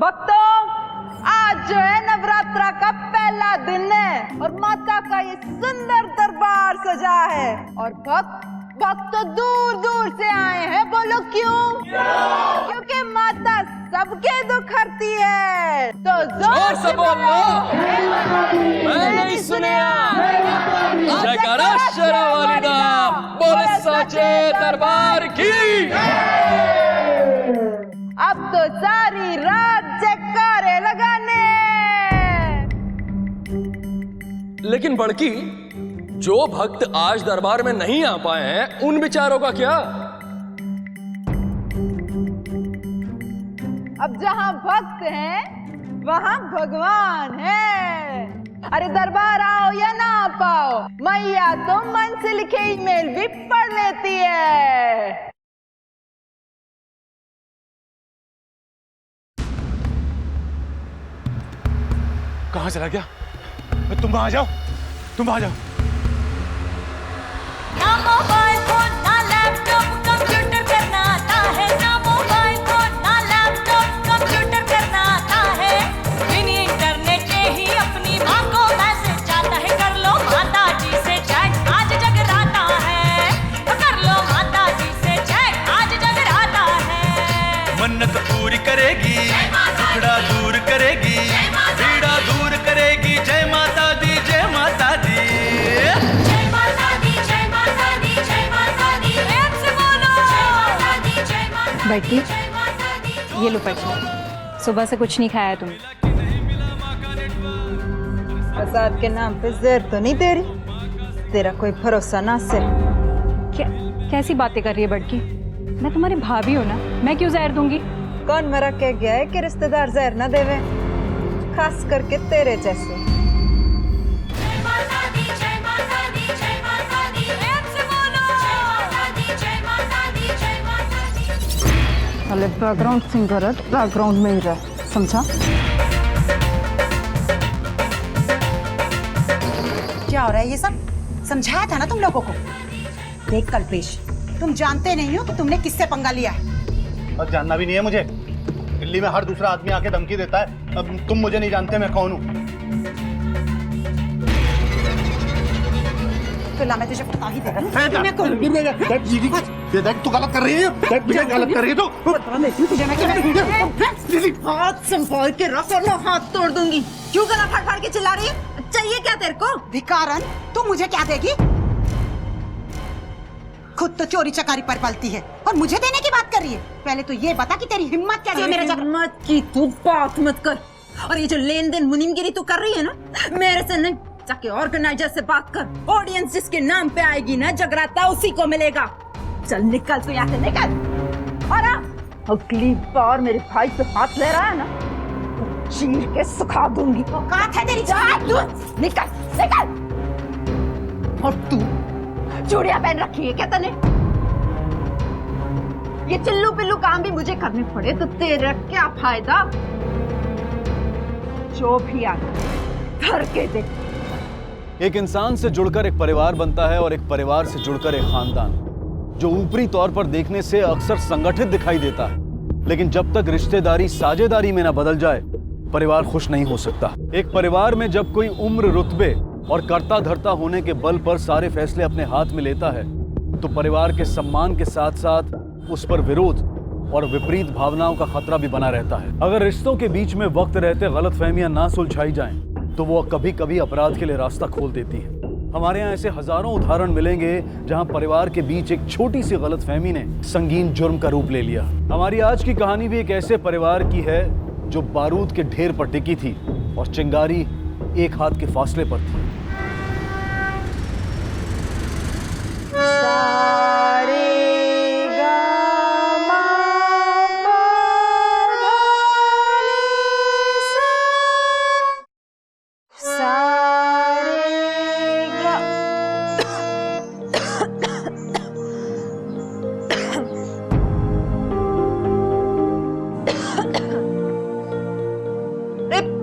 भक्तों, आज जो है नवरात्रा का पहला दिन है और माता का ये सुंदर दरबार सजा है और भक्त तो दूर दूर से आए हैं। बोलो क्यों? क्योंकि माता सबके दुख हरती है। तो जोर से बोलो। मैं नहीं सुनिया। जयकारा शेरा वाली दा, बोल सच्चे दरबार की। अब तो सारी रात जयकारे लगाने। लेकिन बड़की, जो भक्त आज दरबार में नहीं आ पाए हैं उन बेचारों का क्या? अब जहां भक्त हैं वहां भगवान है। अरे दरबार आओ या ना पाओ, मैया तो मन से लिखे ईमेल भी पढ़ लेती है। कहां चला गया? तुम वहां जाओ, तुम वहां जाओ। ना मोबाइल फोन ना लैपटॉप कंप्यूटर करना आता है। ना मोबाइल फोन ना लैपटॉप कंप्यूटर करना आता है। बिना इंटरनेट के ही अपनी माँ को मैसेज जाता है। कर लो माता जी से चैट, आज जगराता है। तो कर लो माता जी से चैट, आज जगराता है। मन्नत पूरी करेगी, टुकड़ा दूर करेगी, पीड़ा दूर करेगी। जय माता दी, जय माता दी। जय माता दी, जय माता दी, जय माता दी। प्रेम से बोलो। जय माता दी, जय माता दी, बैठी। जय माता दी। ये लो प्रसाद। सुबह से कुछ नहीं खाया तुम? प्रसाद के नाम पे जहर तो नहीं दे रही? तेरा कोई भरोसा ना से। क्या कैसी बातें कर रही है बड़की? मैं तुम्हारी भाभी हूँ ना, मैं क्यों जहर दूंगी? कौन मरा कह गया है कि रिश्तेदार जहर ना देवे, खास करके तेरे जैसे। जय माता दी, जय माता दी, जय माता दी। प्रेम से बोलो। जय माता दी, जय माता दी, जय माता दी। पहले बैकग्राउंड सिंगर है, बैकग्राउंड में ही रह, समझा? क्या हो रहा है ये सब? समझाया था ना तुम लोगों को। देख कल्पेश, तुम जानते नहीं हो कि तुमने किससे पंगा लिया है। और जानना भी नहीं है मुझे। दिल्ली में हर दूसरा आदमी आके धमकी देता है। अब तुम मुझे नहीं जानते मैं कौन हूँ। तो मैं तुझे बता ही दे रही हूँ मैं कौन हूँ। देख तू गलत कर रही है। देख मुझे गलत कर रही है तू। हाथ संभाल के रख वरना हाथ तोड़ दूंगी। क्यों गला फाड़ फाड़ के चिल्ला रही है? चाहिए क्या तेरे को? भिकारन, तू मुझे क्या देगी? खुद तो चोरी चकारी पर पलती है और मुझे देने की बात कर रही है। पहले तो ये बता कि तेरी हिम्मत कैसे है मेरे जगह। हिम्मत की तू बात मत कर। और ये जो लेन देन मुनीमगिरी तू कर रही है ना, मेरे से नहीं, जाके ऑर्गेनाइजर से बात कर। ऑडियंस जिसके नाम पे आएगी ना जगराता, उसी को मिलेगा। चल निकल तू यहाँ से, निकल। और अगली बार मेरे भाई पे हाथ ले रहा है ना, तो चीर के सुखा दूंगी। औकात है तेरी? निकल निकल। और तू चूड़ियां पहन रखी है क्या तने? ये चिल्लू पिल्लू काम भी मुझे करने पड़े तो तेरा क्या फायदा? जो भी आ धर के दे। एक इंसान से जुड़कर एक परिवार बनता है और एक परिवार से जुड़कर एक खानदान, जो ऊपरी तौर पर देखने से अक्सर संगठित दिखाई देता है, लेकिन जब तक रिश्तेदारी साझेदारी में न बदल जाए, परिवार खुश नहीं हो सकता। एक परिवार में जब कोई उम्र, रुतबे और कर्ता धर्ता होने के बल पर सारे फैसले अपने हाथ में लेता है, तो परिवार के सम्मान के साथ साथ उस पर विरोध और विपरीत भावनाओं का खतरा भी बना रहता है। अगर रिश्तों के बीच में वक्त रहते गलतफहमियां ना सुलझाई जाएं, तो वो कभी कभी अपराध के लिए रास्ता खोल देती है। हमारे यहाँ ऐसे हजारों उदाहरण मिलेंगे जहां परिवार के बीच एक छोटी सी गलतफहमी ने संगीन जुर्म का रूप ले लिया। हमारी आज की कहानी भी एक ऐसे परिवार की है जो बारूद के ढेर पर टिकी थी और चिंगारी एक हाथ के फासले पर थी।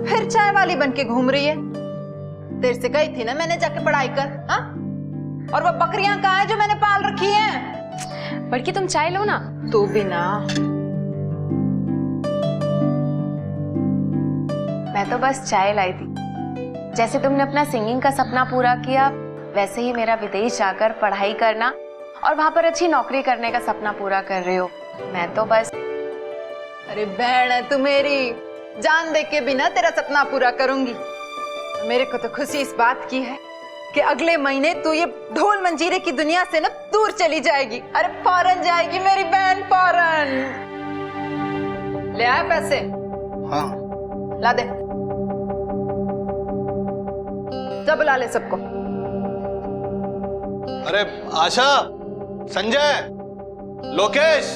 फिर चाय वाली बन के घूम रही है। तेरे से कही थी ना मैंने जाके पढ़ाई कर। हाँ? और वो बकरियां कहाँ है जो मैंने पाल रखी हैं? बड़की तुम चाय लो ना। तू भी ना। मैं तो बस चाय लाई थी। जैसे तुमने अपना सिंगिंग का सपना पूरा किया, वैसे ही मेरा विदेश जाकर पढ़ाई करना और वहां पर अच्छी नौकरी करने का सपना पूरा कर रहे हो। मैं तो बस। अरे बहन है तू मेरी, जान दे के भी ना तेरा सपना पूरा करूंगी। मेरे को तो खुशी इस बात की है कि अगले महीने तू ये ढोल मंजीरे की दुनिया से ना दूर चली जाएगी। अरे फौरन जाएगी मेरी बहन, फौरन। ले आए पैसे? हाँ। ला दे, जा बुला ले सबको। अरे आशा, संजय, लोकेश,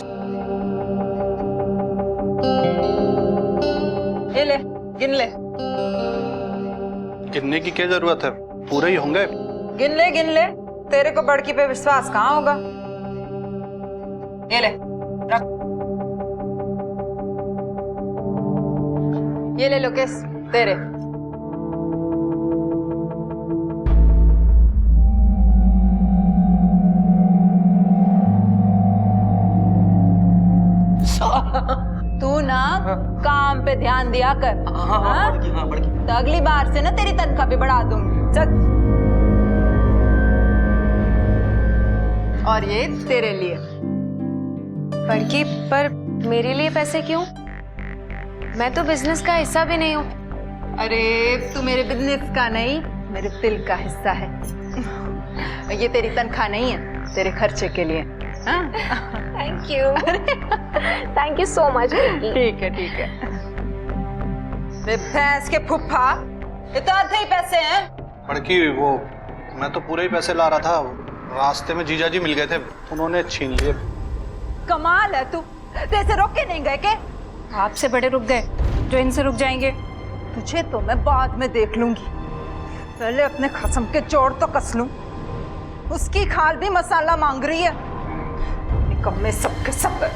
ये ले, गिन ले। गिनने की क्या जरूरत है, पूरे ही होंगे। गिन ले, तेरे को बड़की पे विश्वास कहाँ होगा। ये ले, रख। ये ले लोकेश, तेरे। तू ना काम पे ध्यान दिया कर। हाँ? तो अगली बार से ना तेरी तनख्वाह भी बढ़ा दूंगी। चल। और ये तेरे लिए। बड़की, पर मेरे लिए पैसे क्यों? मैं तो बिजनेस का हिस्सा भी नहीं हूँ। अरे तू मेरे बिजनेस का नहीं, मेरे दिल का हिस्सा है। ये तेरी तनख्वाह नहीं है, तेरे खर्चे के लिए। Thank you so much. ठीक है। भैंस के फुफ्फा, ये तो आधे ही पैसे हैं। बड़की, वो मैं तो पूरे ही पैसे ला रहा था, रास्ते में जीजा जी मिल गए थे, उन्होंने छीन लिए। कमाल है तू, तेरे रोक के नहीं गए के? आपसे बड़े रुक गए जो इनसे रुक जाएंगे। तुझे तो मैं बाद में देख लूंगी, पहले अपने खसम के चोर तो कस लूं। उसकी खाल भी मसाला मांग रही है, निकम्मे सबके सब।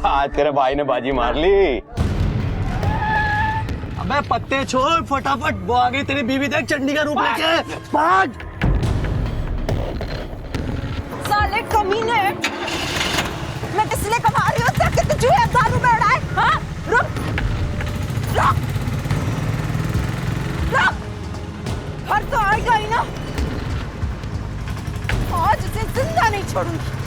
आज तेरे भाई ने बाजी मार ली। अबे पत्ते छोड़, फटाफट वो आ गई तेरी बीवी, देख चंडी का रूप लेके। भाग। साले कमीने, मैं इसलिए कमा रही हूँ ताकि तुझे दारू में उड़ाए। हाँ? रुक, हर तो आएगा ही ना। आज उसे जिंदा नहीं छोड़ूंगी।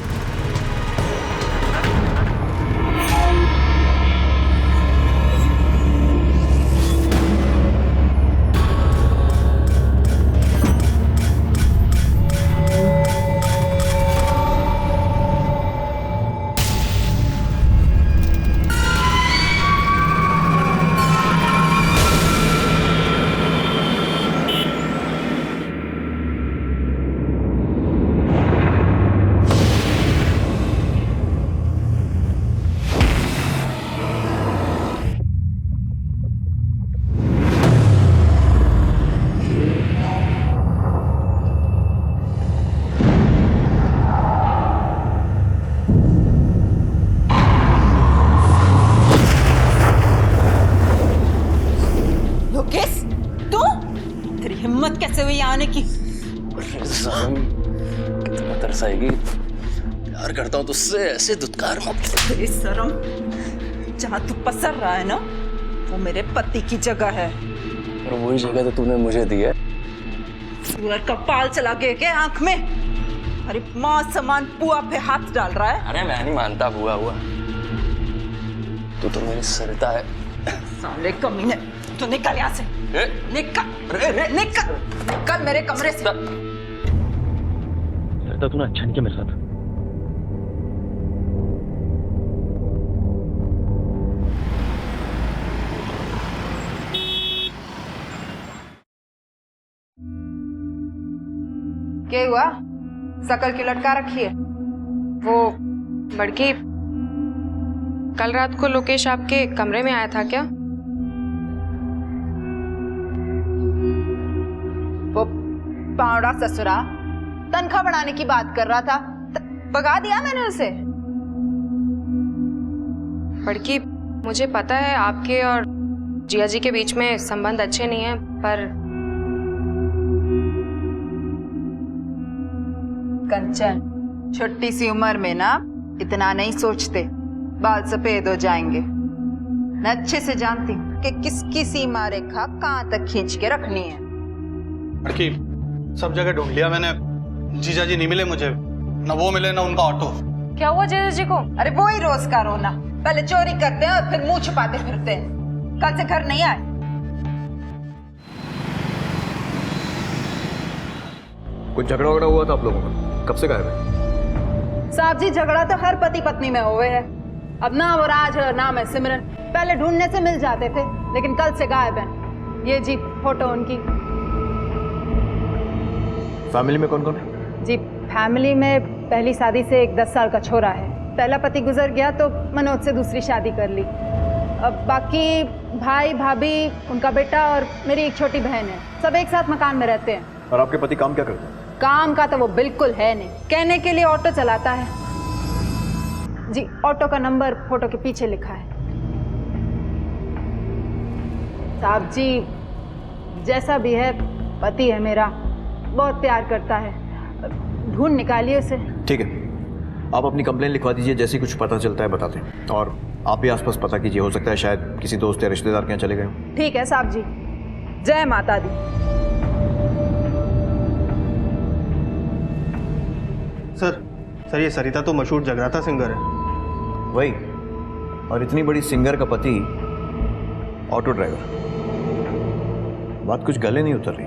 हिम्मत कैसे हुई आने की? कितना तरस आएगी, प्यार करता हूँ तुझसे, ऐसे दुत्कार मत। तेरी शर्म, जहाँ तू पसर रहा है ना, वो मेरे पति की जगह है। और वही जगह तो तूने मुझे दी है। सूअर का पाल चला गया क्या आंख में? अरे माँ समान पुआ पे हाथ डाल रहा है। अरे मैं नहीं मानता हुआ तू तो मेरी सरिता है। साले कमीने, तू निकल यहाँ से। निकल मेरे कमरे से। लगता तूने अच्छा नहीं किया मेरे साथ। क्या हुआ? शकल की लटका रखी है? वो बड़की, कल रात को लोकेश आपके कमरे में आया था क्या? वो पावड़ा ससुरा तनख्वाह बढ़ाने की बात कर रहा था, भगा दिया मैंने उसे। बड़की, मुझे पता है आपके और जिया जी के बीच में संबंध अच्छे नहीं हैं, पर कंचन, छोटी सी उम्र में ना इतना नहीं सोचते, बाल सफेद हो जाएंगे। मैं अच्छे से जानती हूँ कि किसकी सीमा रेखा कहाँ तक खींच के रखनी है। लड़की, सब जगह ढूंढ लिया मैंने, जीजा जी नहीं मिले मुझे, ना वो मिले ना उनका ऑटो। क्या हुआ जीजा जी को? अरे वो ही रोज का रोना, पहले चोरी करते हैं और फिर मुंह छुपाते फिरते हैं। कल से घर नहीं आए। कुछ झगड़ा वगड़ा हुआ था आप लोगों का? कब से गायब है? साहब जी, झगड़ा तो हर पति पत्नी में हुए है। अब ना वो राज है, नाम है सिमरन। पहले ढूंढने से मिल जाते थे, लेकिन कल से गायब है। ये जी फोटो उनकी। फैमिली में कौन कौन है? जी फैमिली में पहली शादी से एक 10 साल का छोरा है। पहला पति गुजर गया तो मनोज से दूसरी शादी कर ली। अब बाकी भाई भाभी, उनका बेटा और मेरी एक छोटी बहन है। सब एक साथ मकान में रहते हैं। और आपके पति काम क्या करते हैं? काम का तो वो बिल्कुल है नहीं, कहने के लिए ऑटो चलाता है। जी ऑटो का नंबर फोटो के पीछे लिखा है। साहब जी, जैसा भी है पति है मेरा, बहुत प्यार करता है। ढूंढ निकालिए उसे। ठीक है, आप अपनी कंप्लेन लिखवा दीजिए, जैसे कुछ पता चलता है बताते हैं। और आप भी आसपास पता कीजिए, हो सकता है शायद किसी दोस्त या रिश्तेदार के यहाँ चले गए हों। ठीक है साहब जी, जय माता दी। सर ये सरिता तो मशहूर जगराता सिंगर है। वही, और इतनी बड़ी सिंगर का पति ऑटो ड्राइवर। बात कुछ गले नहीं उतर रही।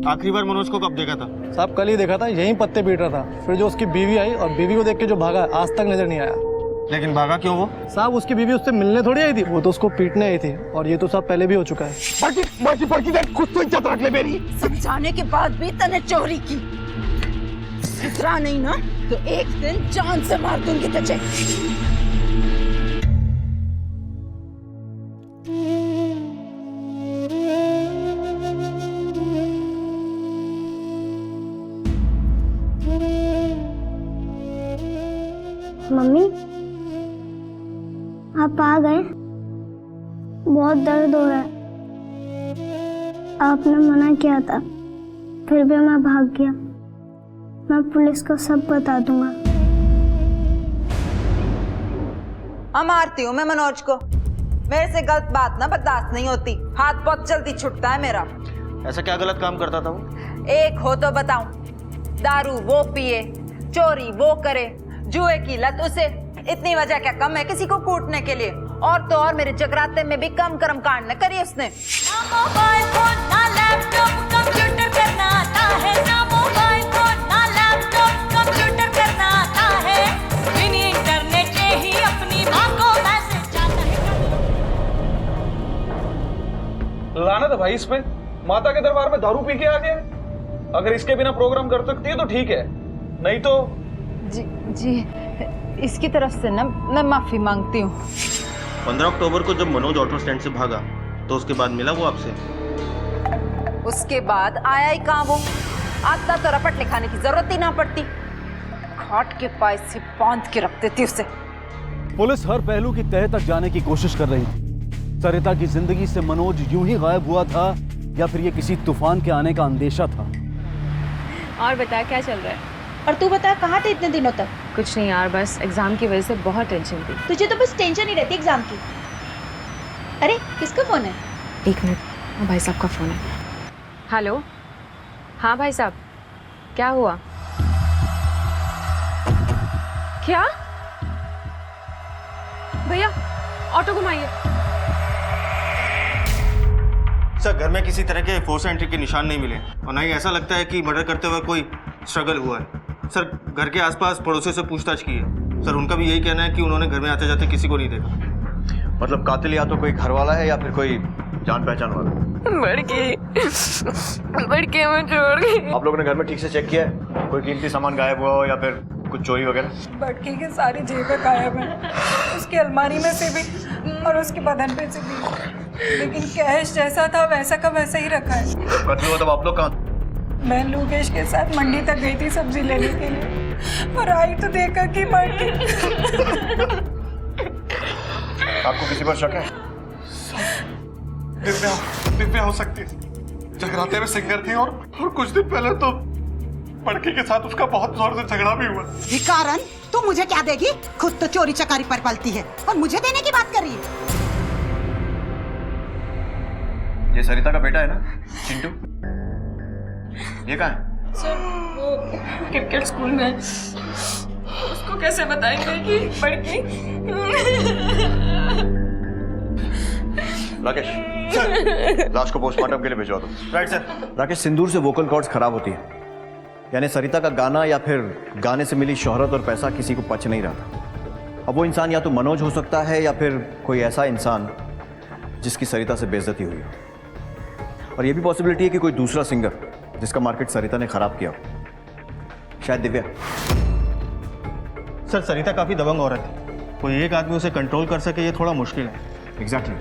आखिरी बार मनोज को कब देखा था? साहब कल ही देखा था, यहीं पत्ते पीट रहा था। फिर जो उसकी बीवी आई और बीवी को देख के जो भागा, आज तक नजर नहीं आया। लेकिन भागा क्यों वो? साहब उसकी बीवी उससे मिलने थोड़ी आई थी, वो तो उसको पीटने आई थी। और ये तो साहब पहले भी हो चुका है। कुछ तो इज्जत रख ले मेरी। समझाने के बाद भी तने चोरी की। सुधरा नहीं ना तो एक दिन जान से मार दूंगी तुझे। मम्मी, आप आ गए? बहुत दर्द हो रहा है। आपने मना किया था, फिर भी मैं भाग गया। मैं पुलिस को सब बता दूंगा। मारती हूँ मैं मनोज को। मेरे से गलत बात ना बर्दाश्त नहीं होती। हाथ बहुत जल्दी छूटता है मेरा। ऐसा क्या गलत काम करता था वो? एक हो तो बताऊं। दारू वो पिए, चोरी वो करे, जुए की लत उसे। इतनी वजह क्या कम है किसी को कूटने के लिए? और तो और मेरे जगराते में भी कम कर्म कांड न करी उसने। ना मोबाइल फोन ना लैपटॉप कंप्यूटर करना आता है। ना मोबाइल फोन ना लैपटॉप कंप्यूटर करना आता है। बिना इंटरनेट के ही अपनी माँ को मैसेज जाता है। लानत है भाई इस पे। माता के दरबार में दारू पी के आ गया। अगर इसके बिना प्रोग्राम कर सकती है तो ठीक है, नहीं तो। जी इसकी तरफ से ना मैं माफी मांगती हूँ। 15 अक्टूबर को जब मनोज ऑटो स्टैंड से भागा तो उसके बाद मिला वो आपसे? उसके बाद आया ही कहाँ वो? आता तो रपट लिखाने की जरूरत ही ना पड़ती। खाट के पास से बांध के रखते थे उसे। पुलिस हर पहलू की तह तक जाने की कोशिश कर रही थी। सरिता की जिंदगी से मनोज यूं ही गायब हुआ था या फिर ये किसी तूफान के आने का अंदेशा था। और बता क्या चल रहा है? और तू बता, कहाँ थे इतने दिनों तक? कुछ नहीं यार, बस एग्जाम की वजह से बहुत टेंशन थी। तुझे तो बस टेंशन ही रहती एग्जाम की। अरे किसका फोन है? एक मिनट, भाई साहब का फोन है। हेलो, हाँ भाई साहब, क्या हुआ? क्या? भैया ऑटो घुमाइए। सर घर में किसी तरह के फोर्स एंट्री के निशान नहीं मिले और ना ही ऐसा लगता है कि मर्डर करते हुए कोई स्ट्रगल हुआ है। सर घर के आसपास पड़ोसियों से पूछताछ की है। सर उनका भी यही कहना है कि उन्होंने घर में आते जाते किसी को नहीं देखा। मतलब कातिल या तो कोई घर वाला है या फिर कोई जान पहचान वाला। बड़की में छोड़ गई। आप लोगों ने घर में ठीक से चेक किया है? कोई कीमती सामान गायब हुआ हो या फिर कुछ चोरी वगैरह? बड़की की सारी जेबें गायब हैं, उसकी अलमारी में से भी और उसके बदन पे से भी। लेकिन कैश जैसा था वैसा का वैसा ही रखा है। कत्ल हुआ तब आप लोग कहाँ? मैं लोकेश के साथ मंडी तक गई थी सब्जी लेने के लिए, और आई तो देखा कि मर गई। आपको किसी पर शक है? दिव्या हो सकती है। जगराते में सिंगर थी और कुछ दिन पहले तो बड़की के साथ उसका बहुत जोर से झगड़ा भी हुआ। कारण तू मुझे क्या देगी? खुद तो चोरी चकारी पर पलती है और मुझे देने की बात कर रही है। ये सरिता का बेटा है ना, चिंटू? ये कहाँ है? सर वो क्रिकेट स्कूल में उसको कैसे बताएंगे कि बड़की? राकेश सर, लाश को पोस्टमार्टम के लिए भिजवा दो। Right sir. राकेश, सिंदूर से वोकल कॉर्ड्स खराब होती है, यानी सरिता का गाना या फिर गाने से मिली शोहरत और पैसा किसी को पच नहीं रहा था। अब वो इंसान या तो मनोज हो सकता है या फिर कोई ऐसा इंसान जिसकी सरिता से बेइज्जती हुई हो, और ये भी पॉसिबिलिटी है कि कोई दूसरा सिंगर जिसका मार्केट सरिता ने खराब किया हो, शायद दिव्या। सर सरिता काफी दबंग औरत है, कोई एक आदमी उसे कंट्रोल कर सके ये थोड़ा मुश्किल है। एग्जैक्टली।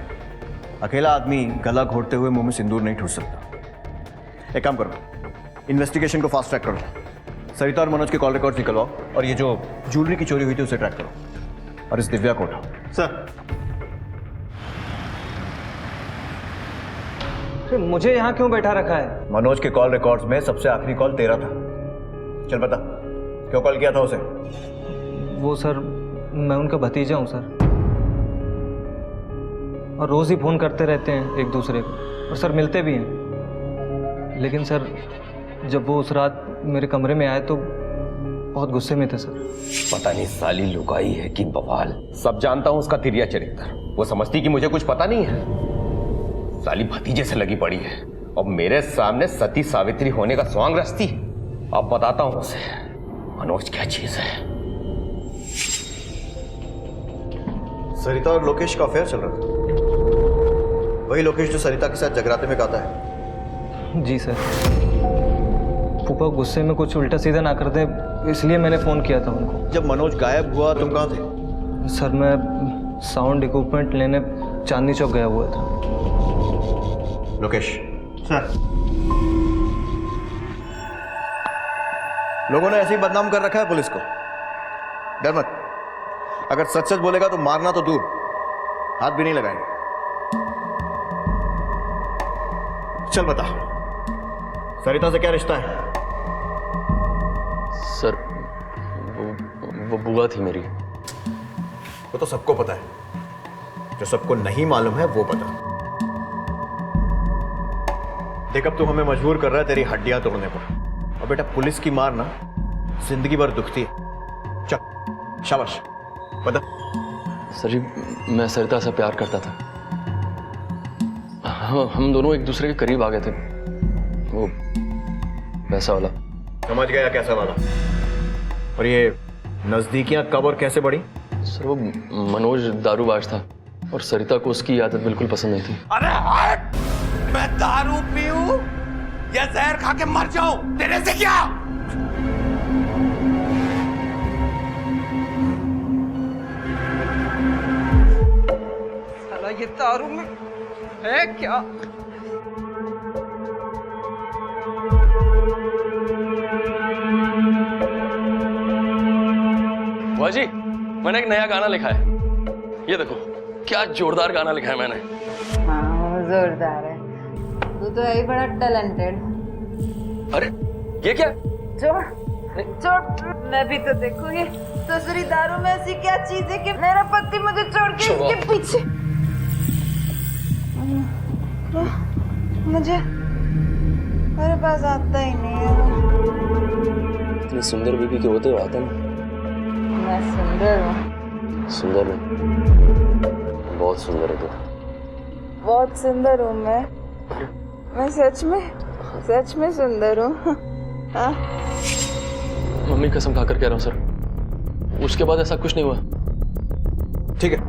अकेला आदमी गला घोटते हुए मुंह में सिंदूर नहीं ठूस सकता। एक काम करो, इन्वेस्टिगेशन को फास्ट ट्रैक करो, सरिता और मनोज के कॉल रिकॉर्ड्स निकलवाओ और ये जो ज्वेलरी की चोरी हुई थी उसे ट्रैक करो, और इस दिव्या को उठाओ। सर। मुझे यहाँ क्यों बैठा रखा है? मनोज के कॉल रिकॉर्ड्स में सबसे आखिरी कॉल तेरा था। चल बता, क्यों कॉल किया था उसे? वो सर, मैं उनका भतीजा हूँ सर, और रोज ही फोन करते रहते हैं एक दूसरे को, और सर मिलते भी हैं। लेकिन सर जब वो उस रात मेरे कमरे में आए तो बहुत गुस्से में थे सर। पता नहीं साली लुगाई है कि बवाल, सब जानता हूं उसका तिरिया चरित्र। वो समझती कि मुझे कुछ पता नहीं है, साली भतीजे से लगी पड़ी है और मेरे सामने सती सावित्री होने का स्वांग रचती। अब बताता हूं उसे मनोज क्या चीज है। सरिता और लोकेश का अफेयर चल रहा था, वही लोकेश जो सरिता के साथ जगराते में गाता है। जी सर, फूफा गुस्से में कुछ उल्टा सीधा ना कर दे इसलिए मैंने फोन किया था उनको। जब मनोज गायब हुआ तुम कहाँ थे? सर मैं साउंड इक्विपमेंट लेने चांदनी चौक गया हुआ था। लोकेश। सर। लोगों ने ऐसे ही बदनाम कर रखा है पुलिस को। डर मत, अगर सच सच बोलेगा तो मारना तो दूर, हाथ भी नहीं लगाएंगे। चल बता, सरिता से क्या रिश्ता है? सर वो बुआ थी मेरी। वो तो सबको पता है, जो सबको नहीं मालूम है वो पता। देख अब तू हमें मजबूर कर रहा है तेरी हड्डियां तोड़ने पर, और बेटा पुलिस की मार ना जिंदगी भर दुखती है। चल शाबाश बता। सर जी मैं सरिता से प्यार करता था, हम दोनों एक दूसरे के करीब आ गए थे। वो वैसा वाला। समझ गया कैसा वाला। और ये नजदीकियां कब और कैसे बढ़ी? सर वो मनोज दारूबाज था और सरिता को उसकी आदत बिल्कुल पसंद नहीं थी। अरे हट! मैं दारू पीऊं या जहर खा के मर जाऊं, तेरे से क्या? साला ये दारू में है क्या? बुआ जी मैंने एक नया गाना लिखा है, ये देखो क्या जोरदार गाना लिखा है मैंने। हाँ जोरदार है, तू तो है बड़ा टैलेंटेड। अरे ये क्या? छोड़ मैं भी तो देखूंगी ससुरी दारू में ऐसी क्या चीज है कि मेरा पति मुझे छोड़ के इसके पीछे। मुझे मेरे पास आता ही नहीं है। इतनी सुंदर बीबी के होते हुए आता ना। मैं सुंदर हूँ। सुंदर है, बहुत सुंदर है तू। बहुत सुंदर हूँ मैं सच में सुंदर हूँ। हाँ? मम्मी कसम खाकर कह रहा हूँ सर, उसके बाद ऐसा कुछ नहीं हुआ। ठीक है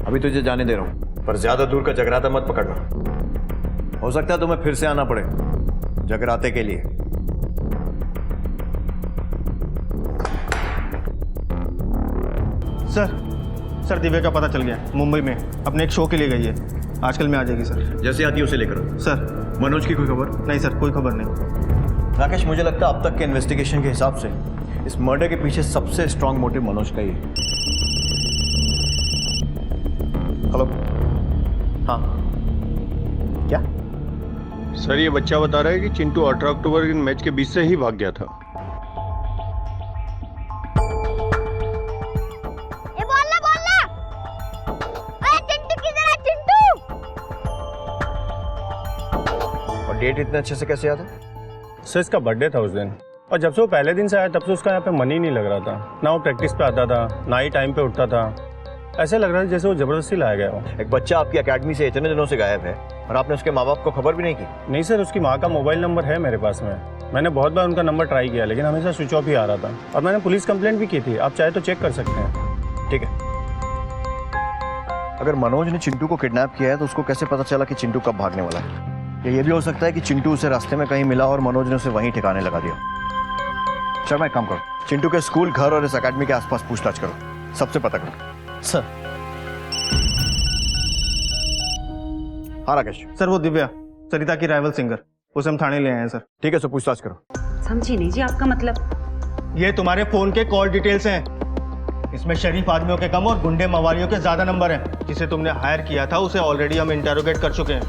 अभी तुझे जाने दे रहा हूं, पर ज्यादा दूर का जगराता मत पकड़ना। हो सकता है तुम्हें फिर से आना पड़े जगराते के लिए। सर दिव्या का पता चल गया, मुंबई में अपने एक शो के लिए गई है, आजकल में आ जाएगी सर। जैसे आती है उसे लेकर। सर मनोज की कोई खबर? नहीं सर, कोई खबर नहीं। राकेश मुझे लगता है अब तक के इन्वेस्टिगेशन के हिसाब से इस मर्डर के पीछे सबसे स्ट्रांग मोटिव मनोज का ही है। हेलो। हाँ क्या? सर ये बच्चा बता रहा है कि चिंटू 18 अक्टूबर के मैच के बीच से ही भाग गया था। ए बोलना ओए चिंटू किधर है चिंटू? और डेट इतने अच्छे से कैसे याद है? सर इसका बर्थडे था उस दिन, और जब से वो पहले दिन से आया तब से उसका यहाँ पे मन ही नहीं लग रहा था। ना वो प्रैक्टिस पे आता था, ना ही टाइम पे उठता था। ऐसे लग रहा था जैसे वो जबरदस्ती लाया गया हो। एक बच्चा आपकी एकेडमी से इतने दिनों से गायब है और आपने उसके माँ बाप को खबर भी नहीं की? नहीं सर, उसकी माँ का मोबाइल नंबर है मेरे पास में। मैंने बहुत बार उनका नंबर ट्राई किया लेकिन हमेशा स्विच ऑफ ही आ रहा था, और मैंने पुलिस कंप्लेंट भी की थी। आप चाहे तो चेक कर सकते हैं। ठीक है। अगर मनोज ने चिंटू को किडनैप किया है तो उसको कैसे पता चला कि चिंटू कब भागने वाला है? या ये भी हो सकता है कि चिंटू उसे रास्ते में कहीं मिला और मनोज ने उसे वहीं ठिकाने लगा दिया। शर्मा एक काम करो, चिंटू के स्कूल, घर और इस अकेडमी के आसपास पूछताछ करो, सबसे पता करो। सर। हाँ राकेश। सर वो दिव्या, सरिता की राइवल सिंगर, उसे हम थाने ले आए हैं सर। ठीक है, सर पूछताछ करो। समझी नहीं जी आपका मतलब। ये तुम्हारे फोन के कॉल डिटेल्स हैं। इसमें शरीफ आदमियों के कम और गुंडे मवालियों के ज्यादा नंबर हैं। जिसे तुमने हायर किया था उसे ऑलरेडी हम इंटेरोगेट कर चुके हैं।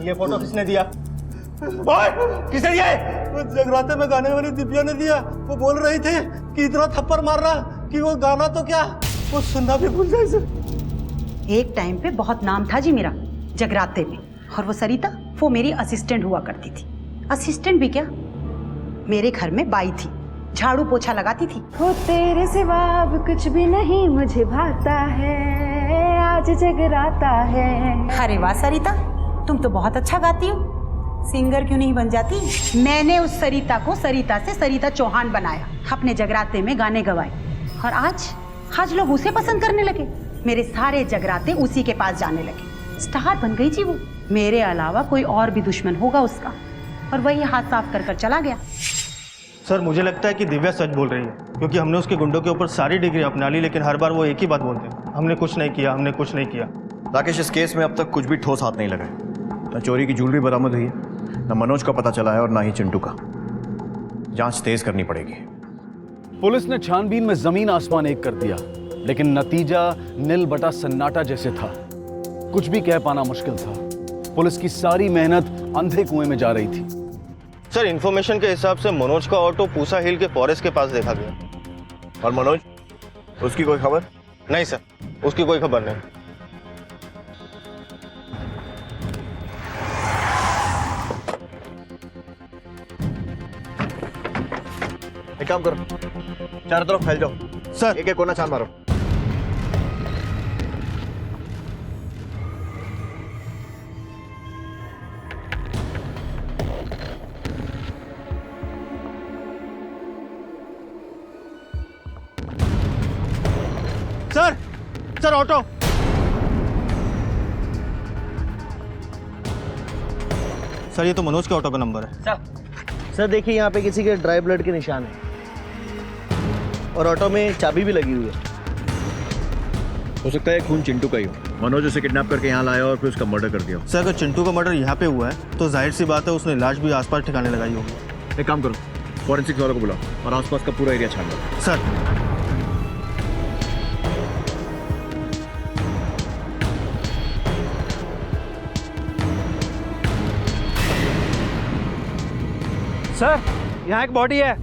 ये फोटो किसने दिया? किसने दिया? जगराते में गाने वाली दिव्या ने दिया। वो बोल रही थी कि इतना थप्पड़ मार रहा कि वो गाना तो क्या वो सुनना भी भूल जाए सर। एक टाइम पे बहुत नाम था जी मेरा जगराते में, और वो सरिता वो मेरी असिस्टेंट हुआ करती थी। असिस्टेंट भी क्या, मेरे घर में बाई थी, झाड़ू पोछा लगाती थी। हो तेरे सिवा अब कुछ भी नहीं मुझे भाता है, आज जगराता है। अरे वाह सरिता, तुम तो बहुत अच्छा गाती हो, सिंगर क्यों नहीं बन जाती? मैंने उस सरिता को सरिता से सरिता चौहान बनाया, अपने जगराते में गाने गवाए, और आज लोग उसे पसंद करने लगे। मेरे सारे जगराते उसी के पास जाने लगे। स्टार बन गई जी वो। मेरे अलावा कोई और भी दुश्मन होगा उसका, और वही हाथ साफ कर चला गया। सर मुझे लगता है कि दिव्या सच बोल रही है, क्योंकि हमने उसके गुंडों के ऊपर सारी डिग्री अपना ली, लेकिन हर बार वो एक ही बात बोलते हैं, हमने कुछ नहीं किया, हमने कुछ नहीं किया। राकेश, इस केस में अब तक कुछ भी ठोस हाथ नहीं लगा है। न चोरी की ज्वेलरी बरामद हुई है, न मनोज का पता चला है, और ना ही चिंटू का। जांच तेज करनी पड़ेगी। पुलिस ने छानबीन में जमीन आसमान एक कर दिया, लेकिन नतीजा नील बटा सन्नाटा जैसे था। कुछ भी कह पाना मुश्किल था। पुलिस की सारी मेहनत अंधे कुएं में जा रही थी। सर इन्फॉर्मेशन के हिसाब से मनोज का ऑटो पूसा हिल के फॉरेस्ट के पास देखा गया। और मनोज, उसकी कोई खबर? नहीं सर, उसकी कोई खबर नहीं। एक काम करो, चारों तरफ फैल जाओ सर, एक एक कोना छान मारो। Sir auto. सर ये तो मनोज के ऑटो का नंबर है। सर देखिए यहाँ पे किसी के ड्राई ब्लड के निशान है, और ऑटो में चाबी भी लगी हुई है। हो सकता है खून चिंटू का ही हो। मनोज उसे किडनैप करके यहाँ लाया और फिर उसका मर्डर कर दिया। सर अगर चिंटू का मर्डर यहाँ पे हुआ है तो जाहिर सी बात है उसने लाश भी आसपास ठिकाने लगाई होगी। एक काम करो, फॉरेंसिक्स वालों को बुलाओ और आसपास का पूरा एरिया छान लो। सर सर यहाँ एक बॉडी है।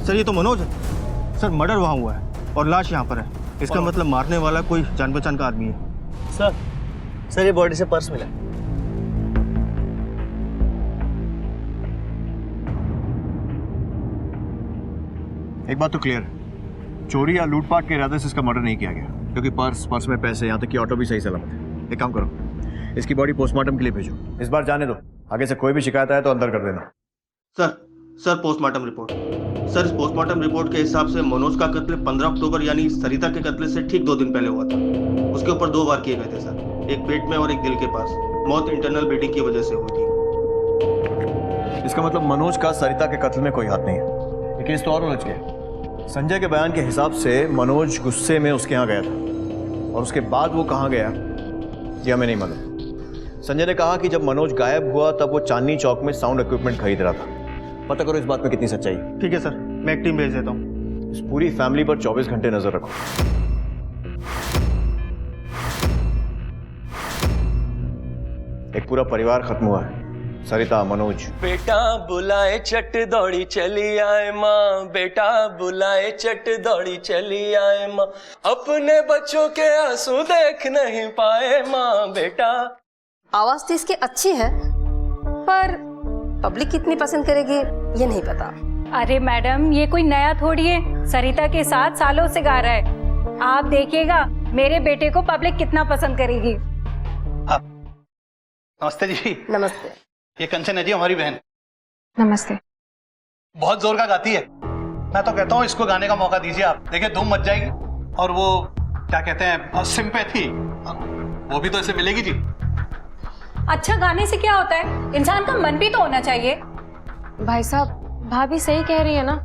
सर ये तो मनोज है। सर मर्डर वहाँ हुआ है और लाश यहाँ पर है। इसका मतलब मारने वाला कोई जान पहचान का आदमी है। सर ये बॉडी से पर्स मिला। एक बात तो क्लियर है, चोरी या लूटपाट के इरादे से इसका मर्डर नहीं किया गया, क्योंकि पर्स में पैसे, यहाँ तक कि ऑटो भी सही सलामत है। एक काम करो, इसकी बॉडी पोस्टमार्टम के लिए भेजो। इस बार जाने दो, आगे से कोई भी शिकायत आए तो अंदर कर देना। Sir postmortem report. सर इस पोस्टमार्टम रिपोर्ट के हिसाब से मनोज का कत्ल 15 अक्टूबर यानी सरिता के कत्ल से ठीक 2 दिन पहले हुआ था। उसके ऊपर 2 वार किए गए थे सर, एक पेट में और एक दिल के पास। मौत इंटरनल ब्लीडिंग की वजह से हुई थी। इसका मतलब मनोज का सरिता के कत्ल में कोई हाथ नहीं है। ये केस तो और उलझ गया। संजय के बयान के हिसाब से मनोज गुस्से में उसके यहाँ गया था, और उसके बाद वो कहाँ गया ये हमें नहीं मालूम। संजय ने कहा कि जब मनोज गायब हुआ तब वो चांदनी चौक में साउंड इक्विपमेंट खरीद रहा था, पता करो इस बात में कितनी सच्चाई है। ठीक है सर, मैं एक टीम भेज देता हूँ। इस पूरी फैमिली पर 24 घंटे नजर रखो। एक पूरा परिवार खत्म हुआ है। सरिता, मनोज। बेटा बुलाए चट दौड़ी चली आए माँ, बेटा बुलाए चट दौड़ी चली आए माँ, अपने बच्चों के आंसू देख नहीं पाए माँ, बेटा। आवाज तो इसकी अच्छी है, पर पब्लिक कितनी पसंद करेगी ये नहीं पता। अरे मैडम, ये कोई नया थोड़ी है, सरिता के साथ सालों से गा रहा है। आप देखिएगा मेरे बेटे को पब्लिक कितना पसंद करेगी। नमस्ते जी। नमस्ते। ये कंचन है जी, हमारी बहन। नमस्ते। बहुत जोर का गाती है। मैं तो कहता हूँ इसको गाने का मौका दीजिए आप, देखिए धूम मच जाएगी। और वो क्या कहते हैं, सिंपैथी, वो भी तो इसे मिलेगी जी। अच्छा गाने से क्या होता है, इंसान का मन भी तो होना चाहिए। भाई साहब, भाभी सही कह रही है ना,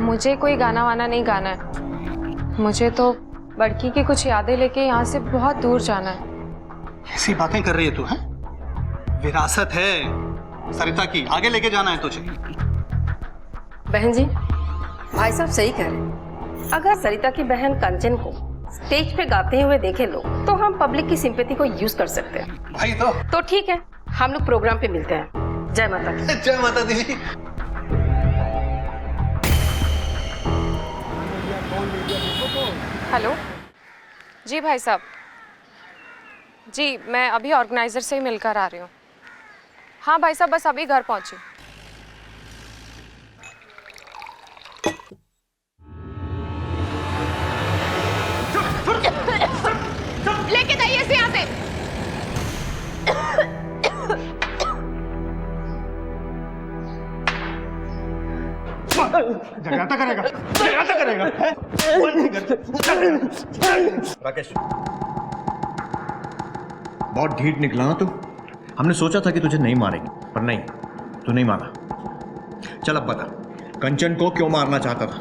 मुझे कोई गाना वाना नहीं गाना है। मुझे तो बड़की की कुछ यादें लेके यहाँ से बहुत दूर जाना है। ऐसी बातें कर रही है तू, है? विरासत है सरिता की, आगे लेके जाना है तुझे। बहन जी, भाई साहब सही कह रहे हैं। अगर सरिता की बहन कंचन को स्टेज पे गाते हुए देखे लोग, तो हम पब्लिक की सिंपैथी को यूज कर सकते हैं। भाई तो ठीक है, हम लोग प्रोग्राम पे मिलते हैं। जय माता दी। जय माता दी जी। हेलो जी भाई साहब, जी मैं अभी ऑर्गेनाइजर से ही मिलकर आ रही हूँ। हाँ भाई साहब, बस अभी घर पहुंची। लेके जाइए इसे यहाँ से। जगराता करेगा, जगराता करेगा। राकेश, बहुत ढीठ निकला ना तू। हमने सोचा था कि तुझे नहीं मारेंगे, पर नहीं, तू नहीं मारा। चल अब बता, कंचन को क्यों मारना चाहता था?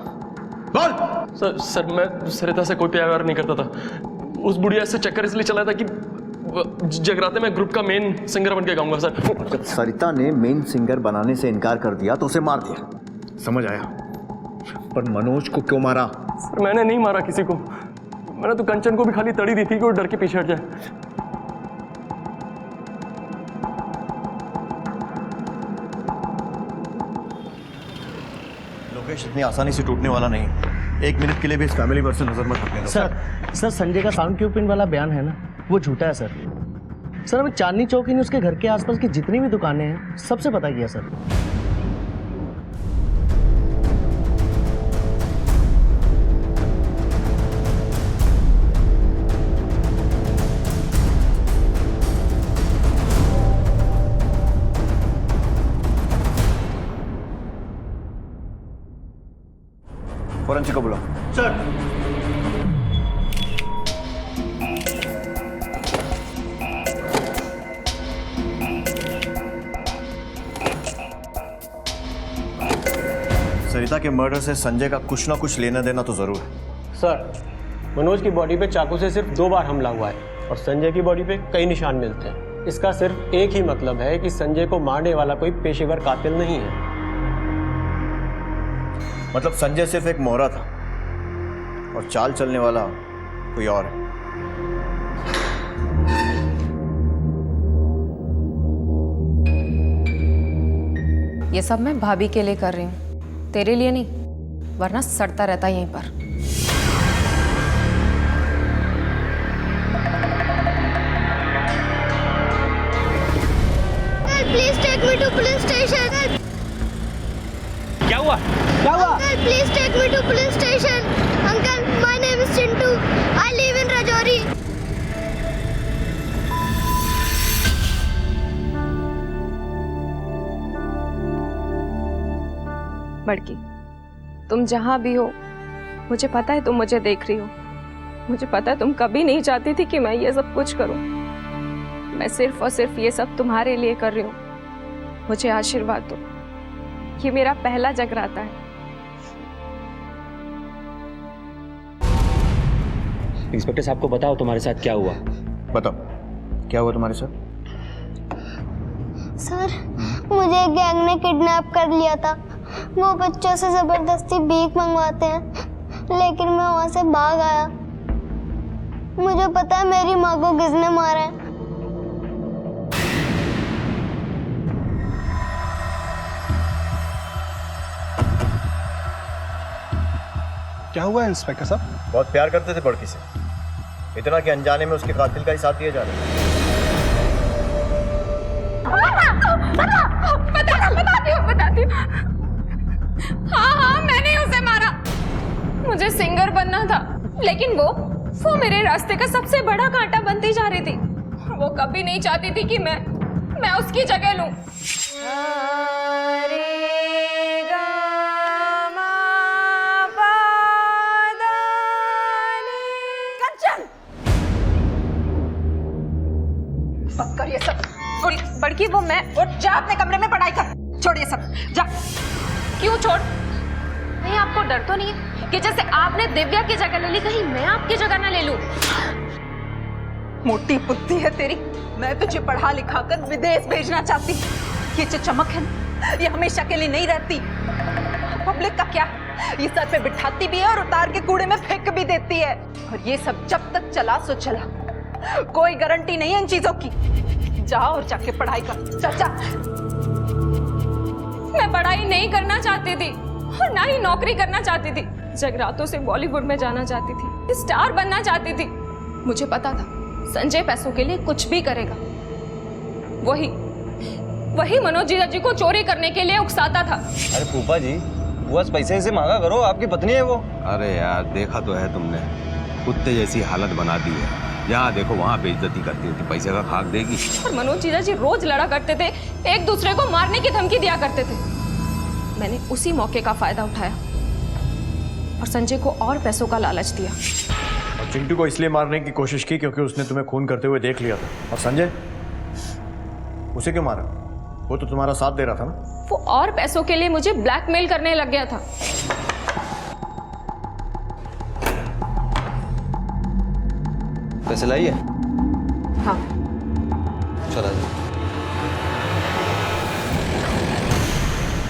बोल। सर मैं सरिता से कोई प्यार नहीं करता था। उस बुढ़िया से चक्कर इसलिए चला था कि जगराते में ग्रुप का मेन सिंगर बन के गाऊंगा सर। जब सरिता ने मेन सिंगर बनाने से इनकार कर दिया तो उसे मार दिया, समझ आया। पर मनोज को क्यों मारा? सर मैंने नहीं मारा किसी को, मैंने तो कंचन को भी खाली तड़ी दी थी कि वो डर के पीछे हट जाए। लोकेश इतनी आसानी से टूटने वाला नहीं। एक मिनट के लिए भी इस फैमिली पर से नजर मत हटने दो। सर संजय का साउंड क्यू पिन वाला बयान है ना, वो झूठा है सर। सर हमें चांदनी चौक ही नहीं, उसके घर के आसपास की जितनी भी दुकानें हैं सबसे पता किया सर। फोरेंसिक को बुलाओ। सर। सरिता के मर्डर से संजय का कुछ ना कुछ लेना देना तो जरूर है। सर, मनोज की बॉडी पे चाकू से सिर्फ 2 बार हमला हुआ है और संजय की बॉडी पे कई निशान मिलते हैं। इसका सिर्फ एक ही मतलब है कि संजय को मारने वाला कोई पेशेवर कातिल नहीं है। मतलब संजय सिर्फ एक मोहरा था और चाल चलने वाला कोई और है। ये सब मैं भाभी के लिए कर रही हूँ, तेरे लिए नहीं, वरना सड़ता रहता यहीं पर। Please take me to police station. क्या हुआ? क्या हुआ? Uncle, please take me to police station. Uncle, my name is Chintu. I live in Rajouri. बड़की, तुम जहाँ भी हो, मुझे पता है तुम मुझे देख रही हो। मुझे पता है तुम कभी नहीं चाहती थी कि मैं ये सब कुछ करूं। मैं सिर्फ और सिर्फ ये सब तुम्हारे लिए कर रही हूँ। मुझे आशीर्वाद दो, ये मेरा पहला जगराता है। इंस्पेक्टर साहब को बताओ तुम्हारे साथ क्या हुआ। बताओ क्या हुआ तुम्हारे साथ? सर, मुझे एक गैंग ने किडनैप कर लिया था। वो बच्चों से जबरदस्ती भीख मंगवाते हैं, लेकिन मैं वहां से भाग आया। मुझे पता है मेरी माँ को किसने मारा है। क्या हुआ इंस्पेक्टर साहब? बहुत प्यार करते थे बड़की से, इतना कि अनजाने में उसके कातिल का ही साथ दिया जा रहा है। बताती हूँ। हाँ, मैंने उसे मारा। मुझे सिंगर बनना था, लेकिन वो मेरे रास्ते का सबसे बड़ा कांटा बनती जा रही थी। वो कभी नहीं चाहती थी कि मैं उसकी जगह लूं। कर ये सब। बड़की वो मैं और जा अपने कमरे में पढ़ाई कर। छोड़ ये सब, जा। क्यों छोड़? नहीं, आपको डर तो नहीं है कि जैसे आपने दिव्या की जगह ले ली, कहीं मैं आपकी जगह ना ले लूं? मोटी बुद्धि है तेरी। मैं तुझे पढ़ा लिखा कर विदेश भेजना चाहती। ये जो चमक है ना, ये हमेशा के लिए नहीं रहती। पब्लिक का क्या, ये सर पे बिठाती भी है और उतार के कूड़े में फेंक भी देती है। और ये सब जब तक चला सो चला, कोई गारंटी नहीं है इन चीजों की। जा और जाके पढ़ाई कर। चाचा, मैं पढ़ाई नहीं करना चाहती थी और ना ही नौकरी करना चाहती थी। जगरातों से बॉलीवुड में जाना चाहती थी, स्टार बनना चाहती थी। मुझे पता था संजय पैसों के लिए कुछ भी करेगा। वही मनोज जीजा जी को चोरी करने के लिए उकसाता था। अरे फूफा जी, बस पैसे से मांगा करो, आपकी पत्नी है वो। अरे यार, देखा तो है तुमने, कुत्ते जैसी हालत बना दी है। जहाँ देखो वहाँ बेइज्जती करती होती, पैसे का खाक देगी। और मनोज जीजा जी रोज लड़ा करते थे, एक दूसरे को मारने की धमकी दिया करते थे। मैंने उसी मौके का फायदा उठाया और संजय को और पैसों का लालच दिया। और चिंटू को इसलिए मारने की कोशिश की क्योंकि उसने तुम्हें खून करते हुए देख लिया था। और संजय, उसे क्यों मारा? वो तो तुम्हारा साथ दे रहा था ना। वो और पैसों के लिए मुझे ब्लैकमेल करने लग गया था। पैसे लाइए? हाँ। चला जाए।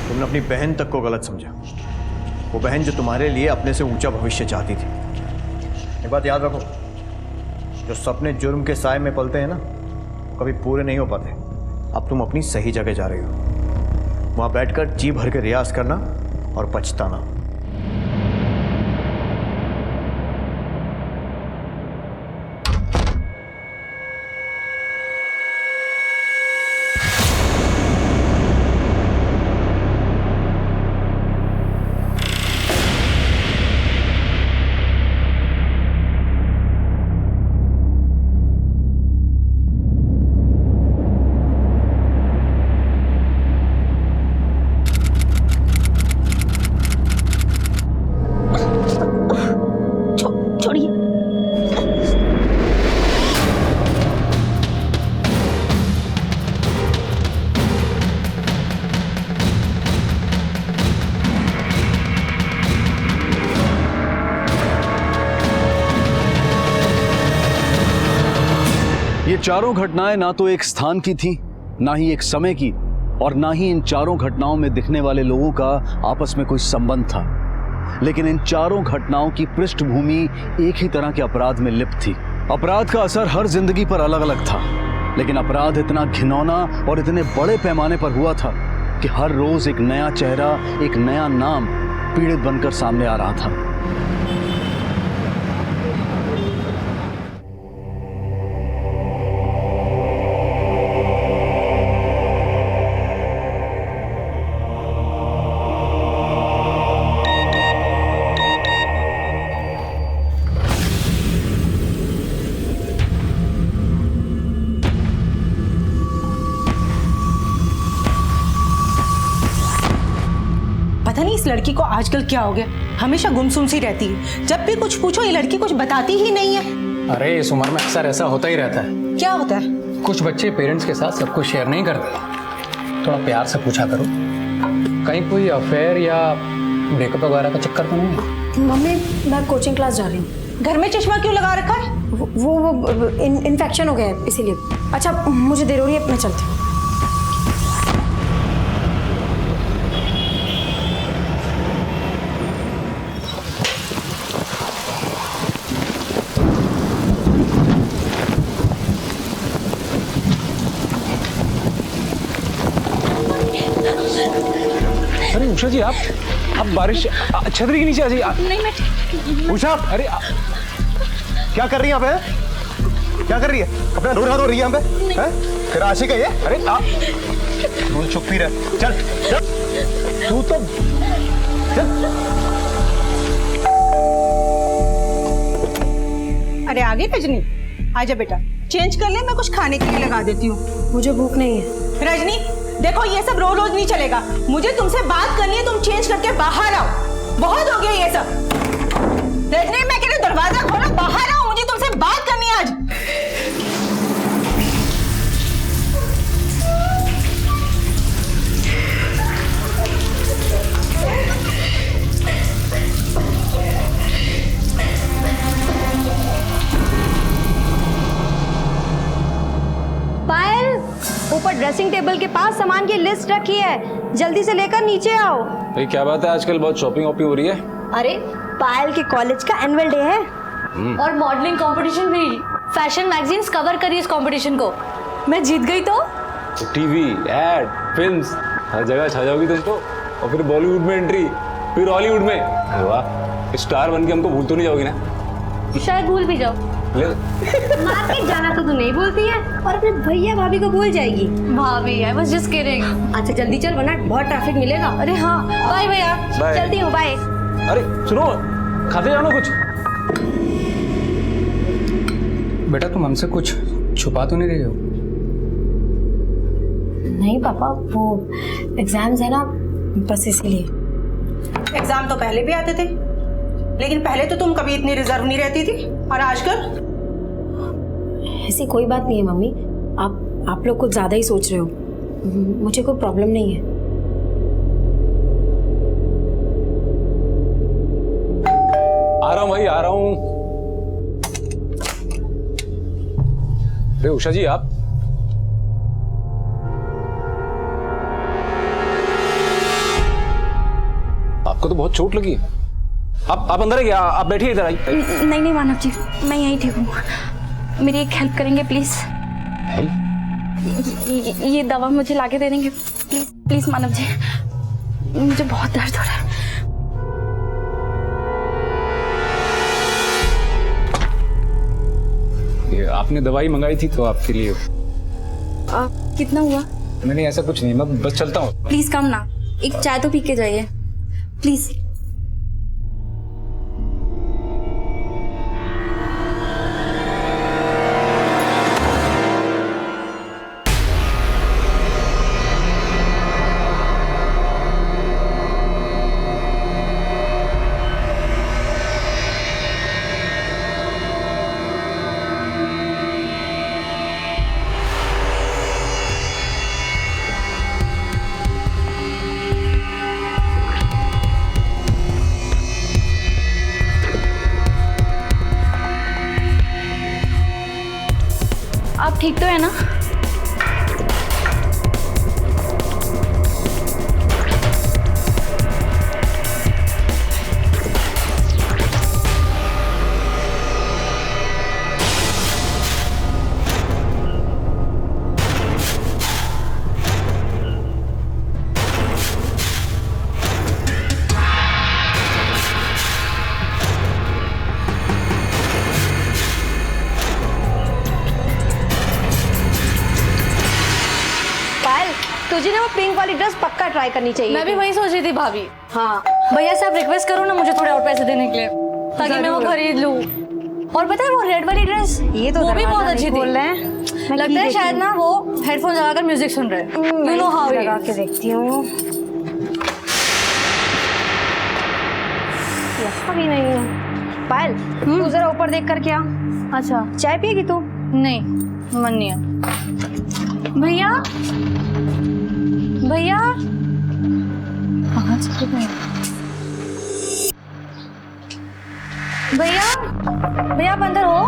तुमने अपनी बहन तक को गलत समझा। वो बहन जो तुम्हारे लिए अपने से ऊंचा भविष्य चाहती थी। एक बात याद रखो, जो सपने जुर्म के साए में पलते हैं ना, कभी पूरे नहीं हो पाते। अब तुम अपनी सही जगह जा रही हो, वहां बैठकर जी भर के रियाज करना और पछताना। ये चारों घटनाएं ना तो एक स्थान की थी, ना ही एक समय की, और ना ही इन चारों घटनाओं में दिखने वाले लोगों का आपस में कोई संबंध था। लेकिन इन चारों घटनाओं की पृष्ठभूमि एक ही तरह के अपराध में लिप्त थी। अपराध का असर हर जिंदगी पर अलग अलग था, लेकिन अपराध इतना घिनौना और इतने बड़े पैमाने पर हुआ था कि हर रोज एक नया चेहरा, एक नया नाम पीड़ित बनकर सामने आ रहा था। पता नहीं इस लड़की को आजकल क्या हो गया, हमेशा गुमसुम सी रहती है। जब भी कुछ पूछो ये लड़की कुछ बताती ही नहीं है। अरे इस उम्र में अक्सर ऐसा होता ही रहता है। क्या होता है? कुछ बच्चे पेरेंट्स के साथ सब कुछ शेयर नहीं करते। थोड़ा प्यार से पूछा करो, कहीं कोई अफेयर या ब्रेकअप वगैरह का चक्कर तो नहीं है? मम्मी, मैं कोचिंग क्लास जा रही हूँ। घर में चश्मा क्यों लगा रखा है? वो इन्फेक्शन हो गया है इसीलिए। अच्छा, मुझे देर हो रही है, मैं चलती हूँ। उषा जी आप बारिश छतरी के नीचे आ जाइए। नहीं मैं उषा, अरे क्या कर रही है यहाँ पे? क्या कर रही है? अपना रो रही है यहाँ पे? हैं? फिर आशिक है ये? अरे आप तू चुप ही रह। चल चल, तू तो चल। अरे आगे रजनी, आजा बेटा, चेंज कर ले, मैं कुछ खाने के लिए लगा देती हूँ। मुझे भूख नहीं है। रजनी देखो, ये सब रोज रोज नहीं चलेगा, मुझे तुमसे बात करनी है, तुम चेंज करके बाहर आओ। बहुत हो गया ये सब। रजनी मैं कह रही हूँ दरवाजा खोलो, बाहर आओ, मुझे तुमसे बात करनी है आज। पायल, ऊपर ड्रेसिंग टेबल के पास सामान की लिस्ट रखी है, जल्दी से लेकर नीचे आओ। भाई क्या बात है, आजकल बहुत शॉपिंग वॉपिंग हो रही है। अरे पायल के कॉलेज का एनुअल डे है और मॉडलिंग कंपटीशन भी। फैशन मैगजीन्स कवर करी इस कंपटीशन को, मैं जीत गई तो टीवी, एड, फिल्म्स, हर जगह छा जाओगी तुम तो। और फिर बॉलीवुड में एंट्री, फिर हॉलीवुड में। अरे वाह, स्टार बन के हमको भूल तो नहीं जाओगी ना? शायद भूल भी जाओ। मार्केट जाना तो तू नहीं बोलती है और अपने भैया भाभी को भूल जाएगी। भाभी, आई वाज जस्ट किडिंग। अच्छा जल्दी चल वरना बहुत ट्रैफिक मिलेगा। अरे हाँ, बाय भैया, बाय। चलती हूँ, बाय। अरे सुनो, खाते जाओ ना कुछ। बेटा तुम हमसे कुछ छुपा तो नहीं रही हो? नहीं पापा, वो एग्जाम्स है ना, बस इसीलिए। एग्जाम तो पहले भी आते थे, लेकिन पहले तो तुम कभी इतनी रिजर्व नहीं रहती थी, और आजकल? ऐसी कोई बात नहीं है मम्मी, आप लोग कुछ ज्यादा ही सोच रहे हो। मुझे कोई प्रॉब्लम नहीं है। आ रहा हूँ भाई, आ रहा हूँ। अरे उषा जी आप आपको तो बहुत चोट लगी है। आप अंदर है क्या? आप बैठिए इधर आई। नहीं नहीं मानव जी, मैं यहीं ठीक हूँ। मेरी एक हेल्प करेंगे प्लीज? ये दवा मुझे लाके दे देंगे प्लीज? प्लीज मानव जी, मुझे बहुत दर्द हो रहा है। ये आपने दवाई मंगाई थी तो आपके लिए। कितना हुआ? नहीं ऐसा कुछ नहीं, मैं बस चलता हूँ। प्लीज कम ना, एक चाय तो पी के जाइए प्लीज। आप ठीक तो है ना? तुझे ना वो पिंक वाली ड्रेस पक्का ट्राई करनी चाहिए। मैं भी वही सोच रही थी भाभी। हाँ भैया से आप रिक्वेस्ट करो ना मुझे थोड़े और पैसे देने के लिए, ताकि मैं वो खरीद लूं। और पता है वो रेड वाली ड्रेस, ये तो वो भी बहुत अच्छी थी। बोल रहे हैं, लगता है शायद ना वो हेडफोन लगाकर म्यूजिक सुन रहे हैं। यू नो हाउ लगा के देखती हूँ। यहाँ भी नहीं है। पायल तू जरा ऊपर देख कर क्या। अच्छा चाय पिएगी तू? नहीं, मन नहीं है। भैया भैया, कहाँ चले गए? भैया भैया आप अंदर हो?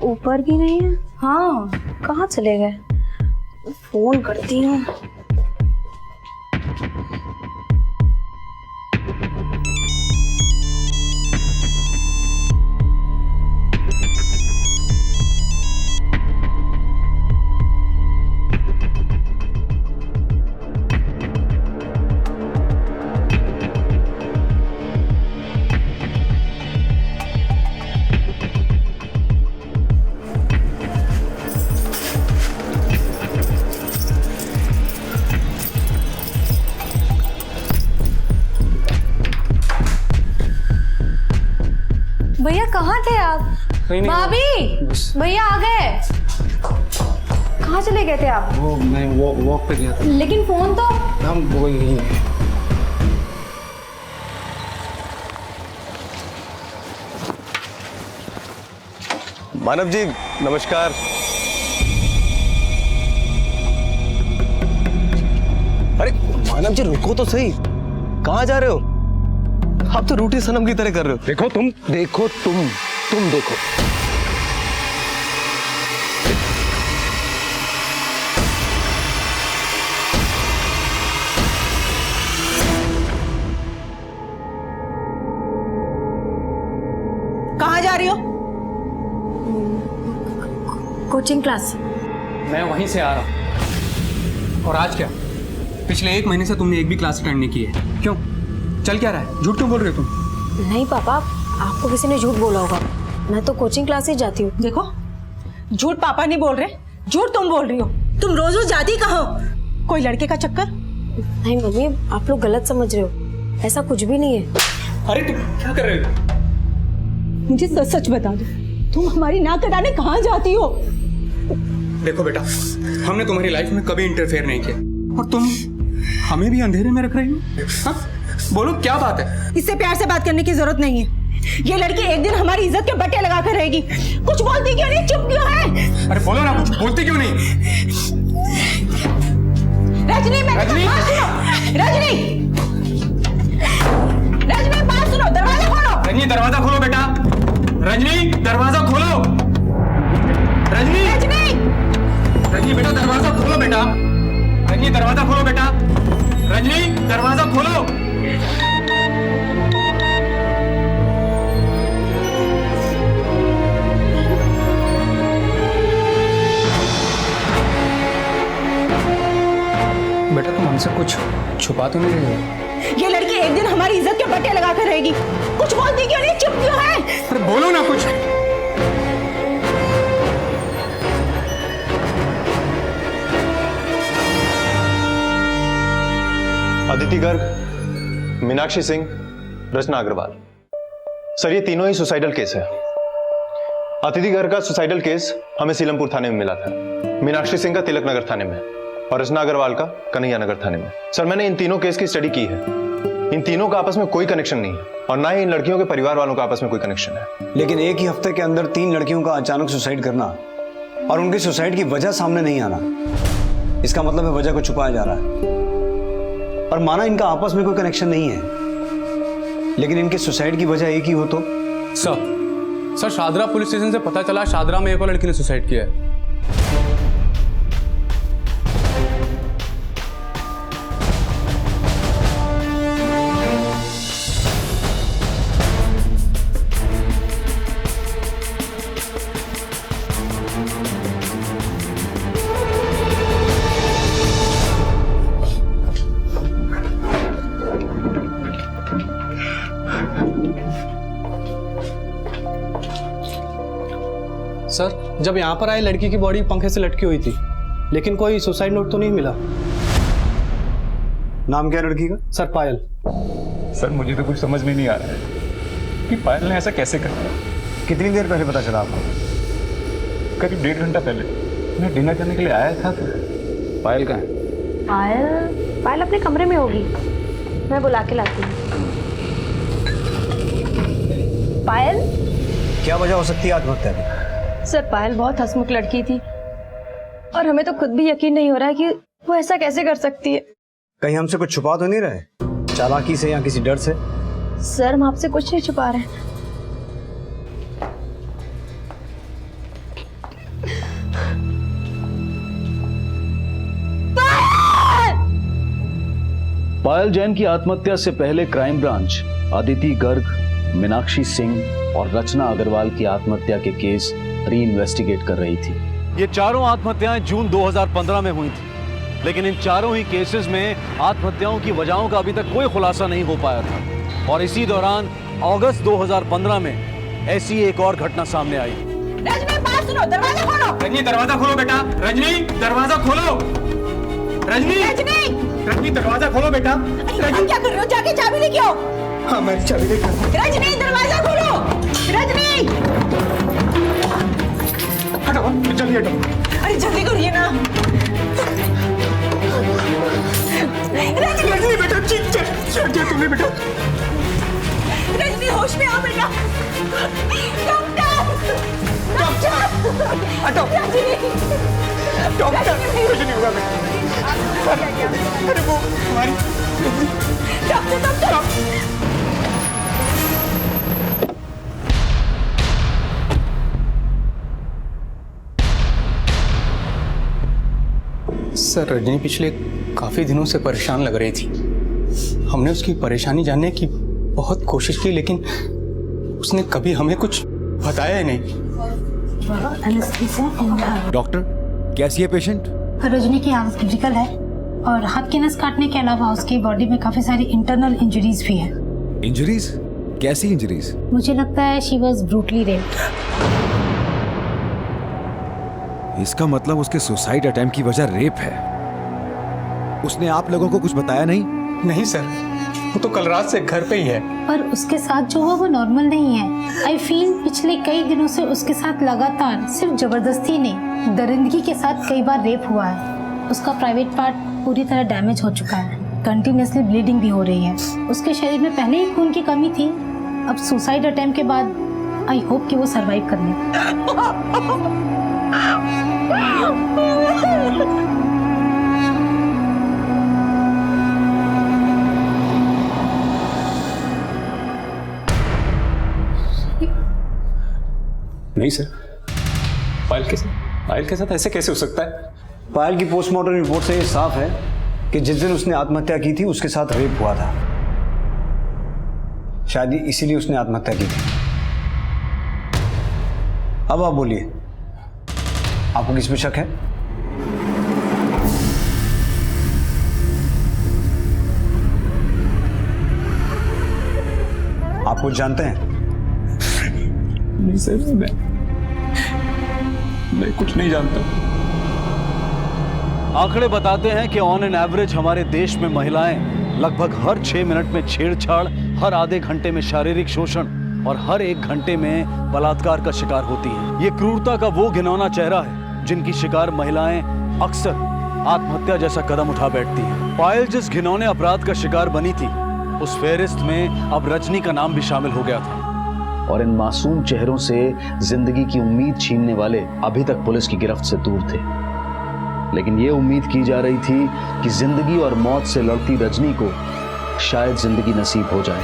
ऊपर भी नहीं है। हाँ, कहाँ चले गए? फोन करती हूँ। भैया कहाँ थे आप? भाभी, भैया आ गए। कहाँ चले गए थे आप? वो मैं वॉक पे गया था। लेकिन फोन तो हम वो नहीं है। मानव जी नमस्कार। अरे मानव जी रुको तो सही, कहाँ जा रहे हो? आप तो रूठी सनम की तरह कर रहे हो। देखो तुम देखो। कहाँ जा रही हो? Coaching class. मैं वहीं से आ रहा हूँ। और आज क्या? पिछले 1 महीने से तुमने एक भी क्लास अटेंड नहीं की है। क्यों? चल क्या रहा है? झूठ क्यों बोल रहे हो तुम? नहीं पापा, आपको किसी ने झूठ बोला होगा। मैं तो कोचिंग क्लास ही जाती हूँ। देखो, झूठ पापा नहीं बोल रहे, झूठ तुम बोल रही हो। तुम रोज रोज जाती कहाँ हो? कोई लड़के का चक्कर? नहीं मम्मी, आप लोग गलत समझ रहे हो। ऐसा कुछ भी नहीं है। अरे तुम क्या कर रहे हो? मुझे सच सच बता दो, तुम हमारी नाक कटाने कहाँ जाती हो? देखो बेटा, हमने तुम्हारी लाइफ में कभी इंटरफेयर नहीं किया और तुम हमें भी अंधेरे में रख रही हो। हाँ? बोलो क्या बात है? इससे प्यार से बात करने की जरूरत नहीं है। ये लड़की एक दिन हमारी इज्जत के बट्टे लगा कर रहेगी। कुछ बोलती क्यों नहीं? चुप क्यों है? अरे बोलो ना, कुछ बोलती क्यों नहीं? रजनी, रजनी! रजनी बात सुनो, दरवाजा खोलो। रजनी दरवाजा खोलो बेटा। रजनी दरवाजा खोलो। रजनी बेटा दरवाजा खोलो बेटा। रजनी दरवाजा खोलो बेटा। रजनी दरवाजा खोलो। बेटा तुम हमसे कुछ छुपा तो नहीं रही हो? ये लड़की एक दिन हमारी इज्जत के बट्टे लगा कर रहेगी। कुछ बोलती क्यों नहीं? चुप क्यों है? अरे बोलो ना कुछ। अदिति गर्ग, मीनाक्षी सिंह, रचना अग्रवाल। सर ये तीनों ही सुसाइडल केस है। अदिति गर्ग का सुसाइडल केस हमें सीलमपुर थाने में मिला था, मीनाक्षी सिंह का तिलक नगर थाने में और रचना अग्रवाल का कन्हैया नगर थाने में। सर मैंने इन तीनों केस की स्टडी की है। इन तीनों का आपस में कोई कनेक्शन नहीं है और ना ही इन लड़कियों के परिवार वालों का आपस में कोई कनेक्शन है। लेकिन एक ही हफ्ते के अंदर 3 लड़कियों का अचानक सुसाइड करना और उनकी सुसाइड की वजह सामने नहीं आना, इसका मतलब है वजह को छुपाया जा रहा है। और माना इनका आपस में कोई कनेक्शन नहीं है, लेकिन इनके सुसाइड की वजह एक ही हो तो? सर शादरा पुलिस स्टेशन से पता चला शादरा में एक और लड़की ने सुसाइड किया है। सर जब यहाँ पर आए लड़की की बॉडी पंखे से लटकी हुई थी, लेकिन कोई सुसाइड नोट तो नहीं मिला। नाम क्या लड़की का? सर पायल। सर मुझे तो कुछ समझ में नहीं आ रहा है कि पायल ने ऐसा कैसे कर दिया। कितनी देर पहले पता चला आपको? करीब 1.5 घंटा पहले मैं डिनर करने के लिए आया था तो पायल कहाँ है? पायल अपने कमरे में होगी, मैं बुला के लाती हूँ। पायल, क्या वजह हो सकती है आत्महत्या की? सर पायल बहुत हंसमुख लड़की थी और हमें तो खुद भी यकीन नहीं हो रहा है कि वो ऐसा कैसे कर सकती है। कहीं हमसे कुछ छुपा तो नहीं रहे, चालाकी से या किसी डर से? सर हम आपसे कुछ नहीं छुपा रहे। पायल जैन की आत्महत्या से पहले क्राइम ब्रांच अदिति गर्ग, मीनाक्षी सिंह और रचना अग्रवाल की आत्महत्या के केस री इन्वेस्टिगेट कर रही थी। ये चारों आत्महत्याएं जून 2015 में हुई थी, लेकिन इन चारों ही केसेस में आत्महत्याओं की वजहों का अभी तक कोई खुलासा नहीं हो पाया था। और इसी दौरान अगस्त 2015 में ऐसी एक और घटना सामने आई। रजनी, बात सुनो, दरवाजा खोलो। रजनी दरवाजा खोलो बेटा, रजनी दरवाजा खोलो, रजनी रजनी दरवाजा खोलो बेटा। रजनी क्या कर रहे हो? जाके चाबी लेके आओ। हाँ मैं चाबी लेकर। रजनी दरवाजा खोलो, रजनी। हटो जल्दी हटो। अरे जल्दी करिए ना। रजनी बेटा चल तुम्हें बेटा। रजनी होश में आओ बेटा। डॉक्टर हटो। डॉक्टर कुछ नहीं हुआ बेटा। अरे वो हमारी डॉक्टर। सर रजनी पिछले काफी दिनों से परेशान लग रही थी। हमने उसकी परेशानी जानने की बहुत कोशिश की, लेकिन उसने कभी हमें कुछ बताया ही नहीं। डॉक्टर, कैसी है पेशेंट? रजनी की हालत क्रिटिकल है और हाथ की नस काटने के अलावा उसकी बॉडी में काफी सारी इंटरनल इंजरीज भी हैं। इंजरीज? कैसी इंजरीज? मुझे लगता है शी वाज ब्रूटली रेप्ड। इसका मतलब उसके सुसाइड अटेम्प्ट की वजह रेप है। उसने आप लोगों को कुछ बताया नहीं? नहीं सर, वो तो कल रात से घर पे ही है। पर उसके साथ जो हुआ वो नॉर्मल नहीं है। आई फील पिछले कई दिनों से उसके साथ लगातार सिर्फ जबरदस्ती नहीं, दरिंदगी के साथ कई बार रेप हुआ है। उसका प्राइवेट पार्ट पूरी तरह डैमेज हो चुका है, कंटिन्यूसली ब्लीडिंग भी हो रही है। उसके शरीर में पहले ही खून की कमी थी, अब सुसाइड अटेम्प्ट के बाद आई होप कि वो सरवाइव कर ले। नहीं सर, पायल के साथ ऐसे कैसे हो सकता है? पायल की पोस्टमार्टम रिपोर्ट से ये साफ है कि जिस दिन उसने आत्महत्या की थी उसके साथ रेप हुआ था। शायद इसीलिए उसने आत्महत्या की थी। अब आप बोलिए, आपको किस पे शक है? आप कुछ जानते हैं? नहीं सर, मैं कुछ नहीं जानता। आंकड़े बताते हैं कि ऑन एन एवरेज हमारे देश में महिलाएं लगभग हर 6 मिनट में छेड़छाड़, हर आधे घंटे में शारीरिक शोषण और हर 1 घंटे में बलात्कार का शिकार होती हैं। ये क्रूरता का वो घिनौना चेहरा है जिनकी शिकार महिलाएं अक्सर आत्महत्या जैसा कदम उठा बैठती हैं। पायल जिस घिनौने अपराध का शिकार बनी थी, उस फेहरिस्त में अब रजनी का नाम भी शामिल हो गया था। और इन मासूम चेहरों से जिंदगी की उम्मीद छीनने वाले अभी तक पुलिस की गिरफ्त से दूर थे, लेकिन ये उम्मीद की जा रही थी कि जिंदगी और मौत से लड़ती रजनी को शायद जिंदगी नसीब हो जाए।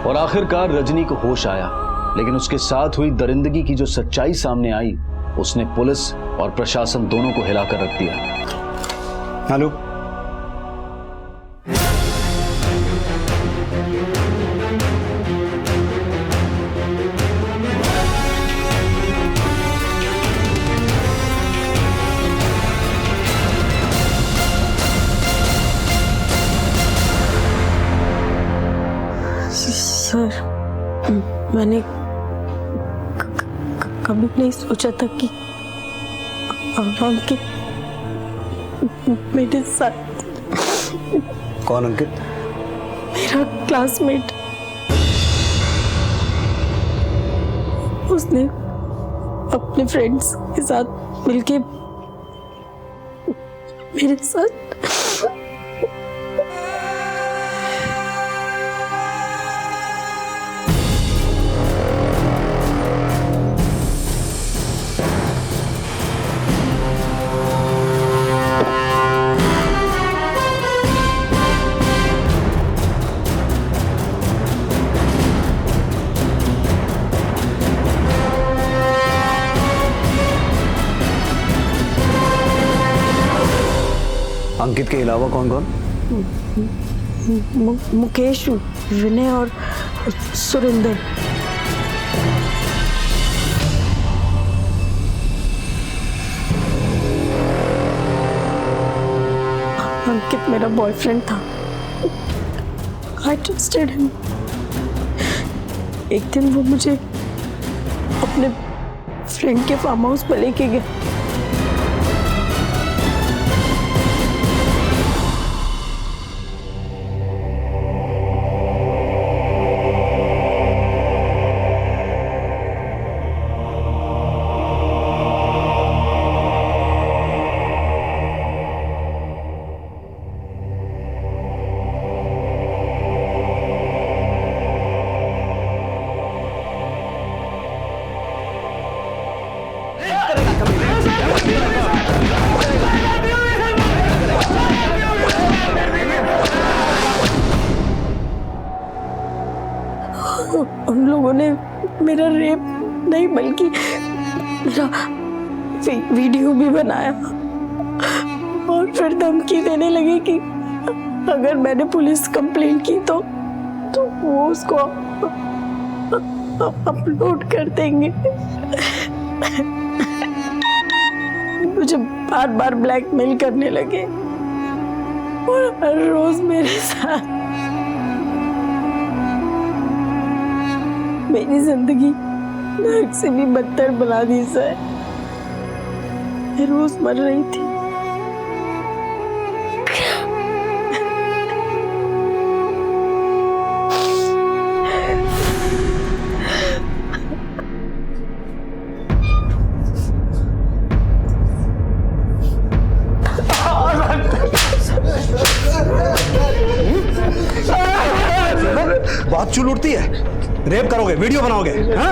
और आखिरकार रजनी को होश आया, लेकिन उसके साथ हुई दरिंदगी की जो सच्चाई सामने आई, उसने पुलिस और प्रशासन दोनों को हिलाकर रख दिया। हेलो, सर, मैंने कभी नहीं सोचा था कि अंकित मेरे साथ। कौन अंकित? मेरा क्लासमेट। उसने अपने फ्रेंड्स के साथ मिलके मेरे साथ अंकित के अलावा कौन कौन? मुकेश, विनय और सुरेंद्र। अंकित मेरा बॉयफ्रेंड था। I trusted him. एक दिन वो मुझे अपने फ्रेंड के फार्म हाउस पर लेके गया। उन लोगों ने मेरा रेप नहीं बल्कि मेरा वीडियो भी बनाया और फिर धमकी देने लगे कि अगर मैंने पुलिस कंप्लेंट की तो वो उसको अपलोड कर देंगे। मुझे बार बार ब्लैकमेल करने लगे और हर रोज मेरे साथ मेरी जिंदगी नर्क से भी बदतर बना दी सर। मैं रोज मर रही थी। बात चुल उठती है। रेप करोगे, वीडियो बनाओगे? हाँ?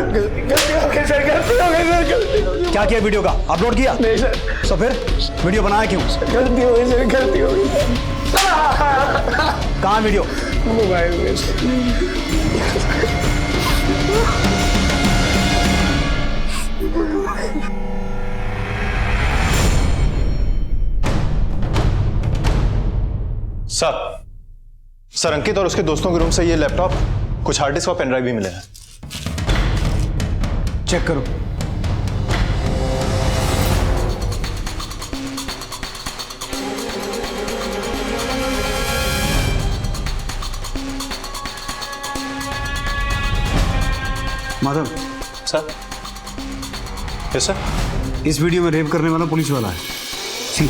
क्या किया वीडियो का? अपलोड किया? नहीं सर। तो फिर वीडियो बनाया क्यों? गलती हो गई सर, गलती हो गई। कहाँ वीडियो? मोबाइल में। सर अंकित और उसके दोस्तों के रूम से ये लैपटॉप, कुछ हार्ड डिस्क और पेन ड्राइव भी मिले हैं। चेक करो। माधव सर। Yes sir. इस वीडियो में रेप करने वाला पुलिस वाला है। सी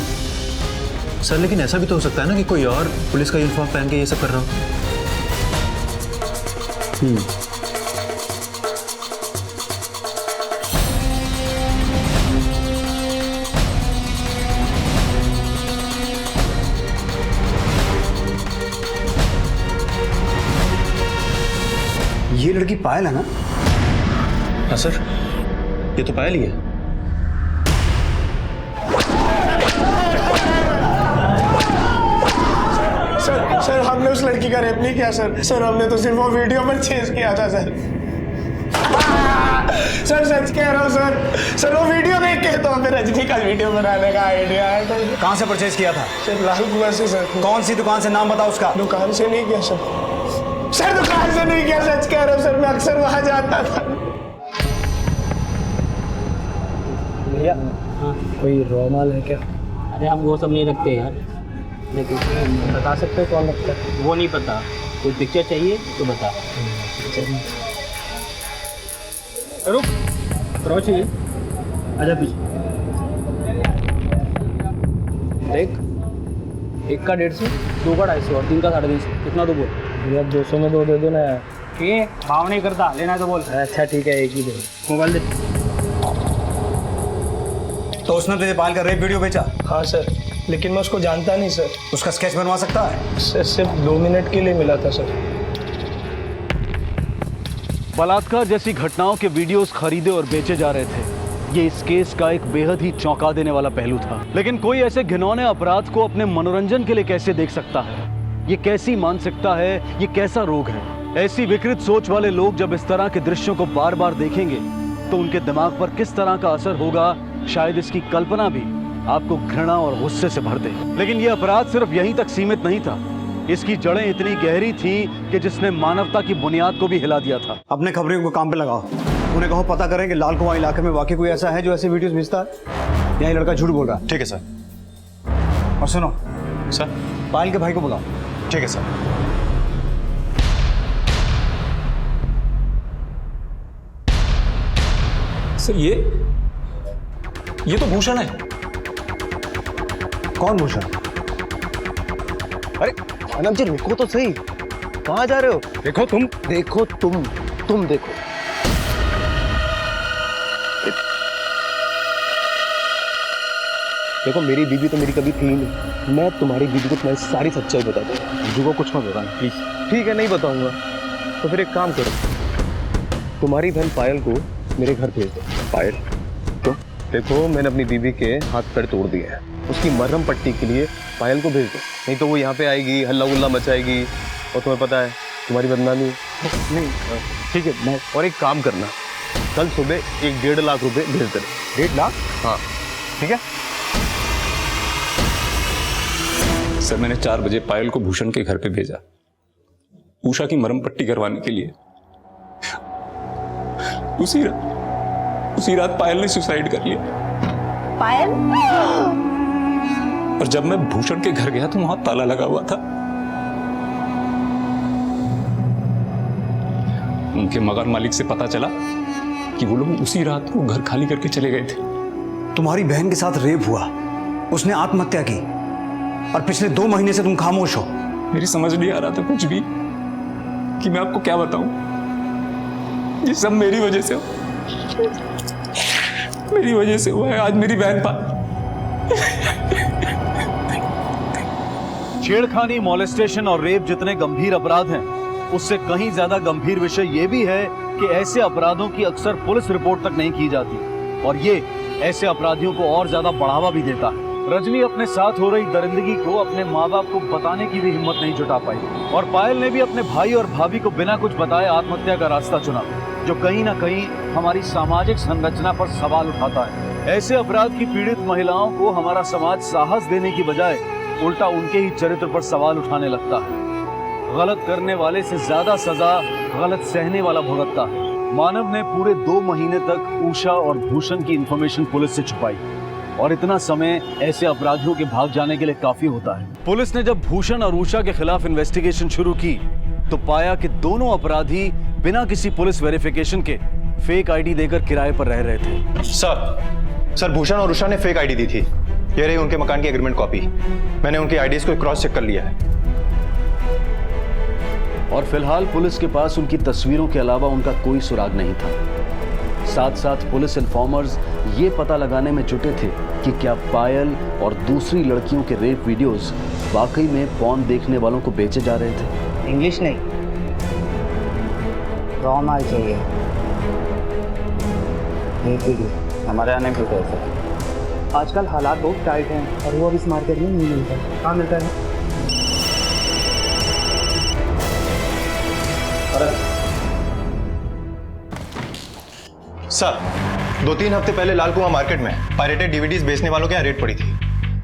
सर लेकिन ऐसा भी तो हो सकता है ना कि कोई और पुलिस का यूनिफॉर्म पहन के ये सब कर रहा हो। ये लड़की पायल है ना? हाँ सर, ये तो पायल ही है। सर हमने उस लड़की का रेप नहीं किया सर। सर हमने तो सिर्फ वो वीडियो पर चेज किया था सर। सर सच कह रहा हूँ सर। सर वो वीडियो देख के तो हमें रजनी का वीडियो बनाने का आइडिया आया था। कहाँ से परचेज किया था? सर लाल कुआं से सर। कौन सी दुकान से? नाम बताओ उसका। दुकान से नहीं किया सर। सर दुकान से नहीं किया, सच कह रहा हूँ सर। मैं अक्सर वहाँ जाता था। भैया कोई रॉ माल है क्या? अरे हम वो सब नहीं रखते यार, लेकिन बता सकते हो कौन रखता है? वो नहीं पता। कोई पिक्चर चाहिए तो बता। रुक, क्रॉ चाहिए? आजा पीछे देख। एक का 150, दो का 250 और तीन का 350। कितना तो बोल भैया। 200 में दो दे दो ना यार। ठीक, भाव नहीं करता, लेना तो बोल। अच्छा ठीक है, एक ही दे। मोबाइल दे। तो उसने तुझे पायल का रेप वीडियो बेचा? हाँ सर, लेकिन मैं उसको जानता नहीं सर। उसका स्केच बनवा सकता है? सर सिर्फ 2 मिनट के लिए मिला था सर। बलात्कार जैसी घटनाओं के वीडियोस खरीदे और बेचे जा रहे थे। ये इस केस का एक बेहद ही चौंका देने वाला पहलू था। लेकिन कोई ऐसे घिनौने अपराध को अपने मनोरंजन के लिए कैसे देख सकता है? ये कैसी मानसिकता है? ये कैसा रोग है? ऐसी विकृत सोच वाले लोग जब इस तरह के दृश्यों को बार बार देखेंगे तो उनके दिमाग पर किस तरह का असर होगा, शायद इसकी कल्पना भी आपको घृणा और गुस्से से भर दे। लेकिन यह अपराध सिर्फ यहीं तक सीमित नहीं था, इसकी जड़ें इतनी गहरी थी कि जिसने मानवता की बुनियाद को भी हिला दिया था। अपने खबरियों को काम पे लगाओ, उन्हें कहो पता करें कि लाल कुआं इलाके में वाकई कोई ऐसा है जो ऐसे वीडियोस भेजता है या ये लड़का झूठ बोल रहा है। ठीक है सर। और सुनो सर, पायल के भाई को बुलाओ। ठीक है सर। सर ये तो भूषण है। कौन भूषण? अरे अनम जी रुको तो सही, कहाँ जा रहे हो? देखो तुम देखो। देखो मेरी बीवी तो मेरी कभी थी ही नहीं, मैं तुम्हारी बीवी को तुम्हारी सारी सच्चाई बता दूंगा। बीवी को कुछ मत बताना प्लीज। ठीक है, नहीं बताऊंगा। तो फिर एक काम करो, तुम्हारी बहन पायल को मेरे घर भेज दो। पायल तो देखो, मैंने अपनी बीवी के हाथ पैर तोड़ दिए हैं, उसकी मरहम पट्टी के लिए पायल को भेज दो, नहीं तो वो यहाँ पे आएगी, हल्ला गुल्ला मचाएगी और तुम्हें पता है तुम्हारी बदनामी। नहीं ठीक है, मैं और एक काम करना, कल सुबह 1-1.5 लाख रुपए भेज देना। 1.5 लाख? हाँ ठीक है। सर मैंने 4 बजे पायल को भूषण के घर पे भेजा, उषा की मरहम पट्टी करवाने के लिए। उसी रात पायल ने सुसाइड कर लिया। पायल? और जब मैं भूषण के घर गया तो वहां ताला लगा हुआ था। उनके मकान मालिक से पता चला कि वो लोग उसी रात को घर खाली करके चले गए थे। तुम्हारी बहन के साथ रेप हुआ, उसने आत्महत्या की, और पिछले 2 महीने से तुम खामोश हो। मेरी समझ नहीं आ रहा था कुछ भी कि मैं आपको क्या बताऊं। ये सब मेरी वजह से हुआ है। आज मेरी बहन छेड़खानी, मॉलेस्टेशन और रेप जितने गंभीर अपराध हैं, उससे कहीं ज्यादा गंभीर विषय यह भी है कि ऐसे अपराधों की अक्सर पुलिस रिपोर्ट तक नहीं की जाती, और ये ऐसे अपराधियों को और ज्यादा बढ़ावा भी देता है। रजनी अपने साथ हो रही दरिंदगी को अपने माँ बाप को बताने की भी हिम्मत नहीं जुटा पाई, और पायल ने भी अपने भाई और भाभी को बिना कुछ बताए आत्महत्या का रास्ता चुना, जो कहीं ना कहीं हमारी सामाजिक संरचना पर सवाल उठाता है। ऐसे अपराध की पीड़ित महिलाओं को हमारा समाज साहस देने की बजाय उल्टा उनके ही चरित्र पर सवाल उठाने लगता है। गलत करने वाले से ज्यादा सजा गलत सहने वाला भुगतता है। मानव ने पूरे 2 महीने तक उषा और भूषण की इंफॉर्मेशन पुलिस से छुपाई, और इतना समय ऐसे अपराधियों के भाग जाने के लिए काफी होता है। पुलिस ने जब भूषण और उषा के खिलाफ इन्वेस्टिगेशन शुरू की तो पाया कि दोनों अपराधी बिना किसी पुलिस वेरिफिकेशन के फेक आईडी देकर किराए पर रह रहे थे। सर भूषण और उषा ने फेक आईडी दी थी। ये रही उनके मकान की एग्रीमेंट कॉपी। मैंने उनकी आईडीज को क्रॉस चेक कर लिया है, और फिलहाल पुलिस के पास उनकी तस्वीरों के अलावा उनका कोई सुराग नहीं था। साथ साथ पुलिस इन्फॉर्मर्स ये पता लगाने में जुटे थे कि क्या पायल और दूसरी लड़कियों के रेप वीडियोस वाकई में पॉर्न देखने वालों को बेचे जा रहे थे। इंग्लिश नहीं, रॉ माल चाहिए। हमारे यहाँ नहीं मिलता ऐसा। आजकल हालात बहुत टाइट हैं और वो अब इस मार्केट में नहीं मिलता। कहाँ मिलता है? सर 2-3 हफ्ते पहले लाल कुआं मार्केट में पायरेटेड डीवीडीज बेचने वालों के यहाँ रेड पड़ी थी।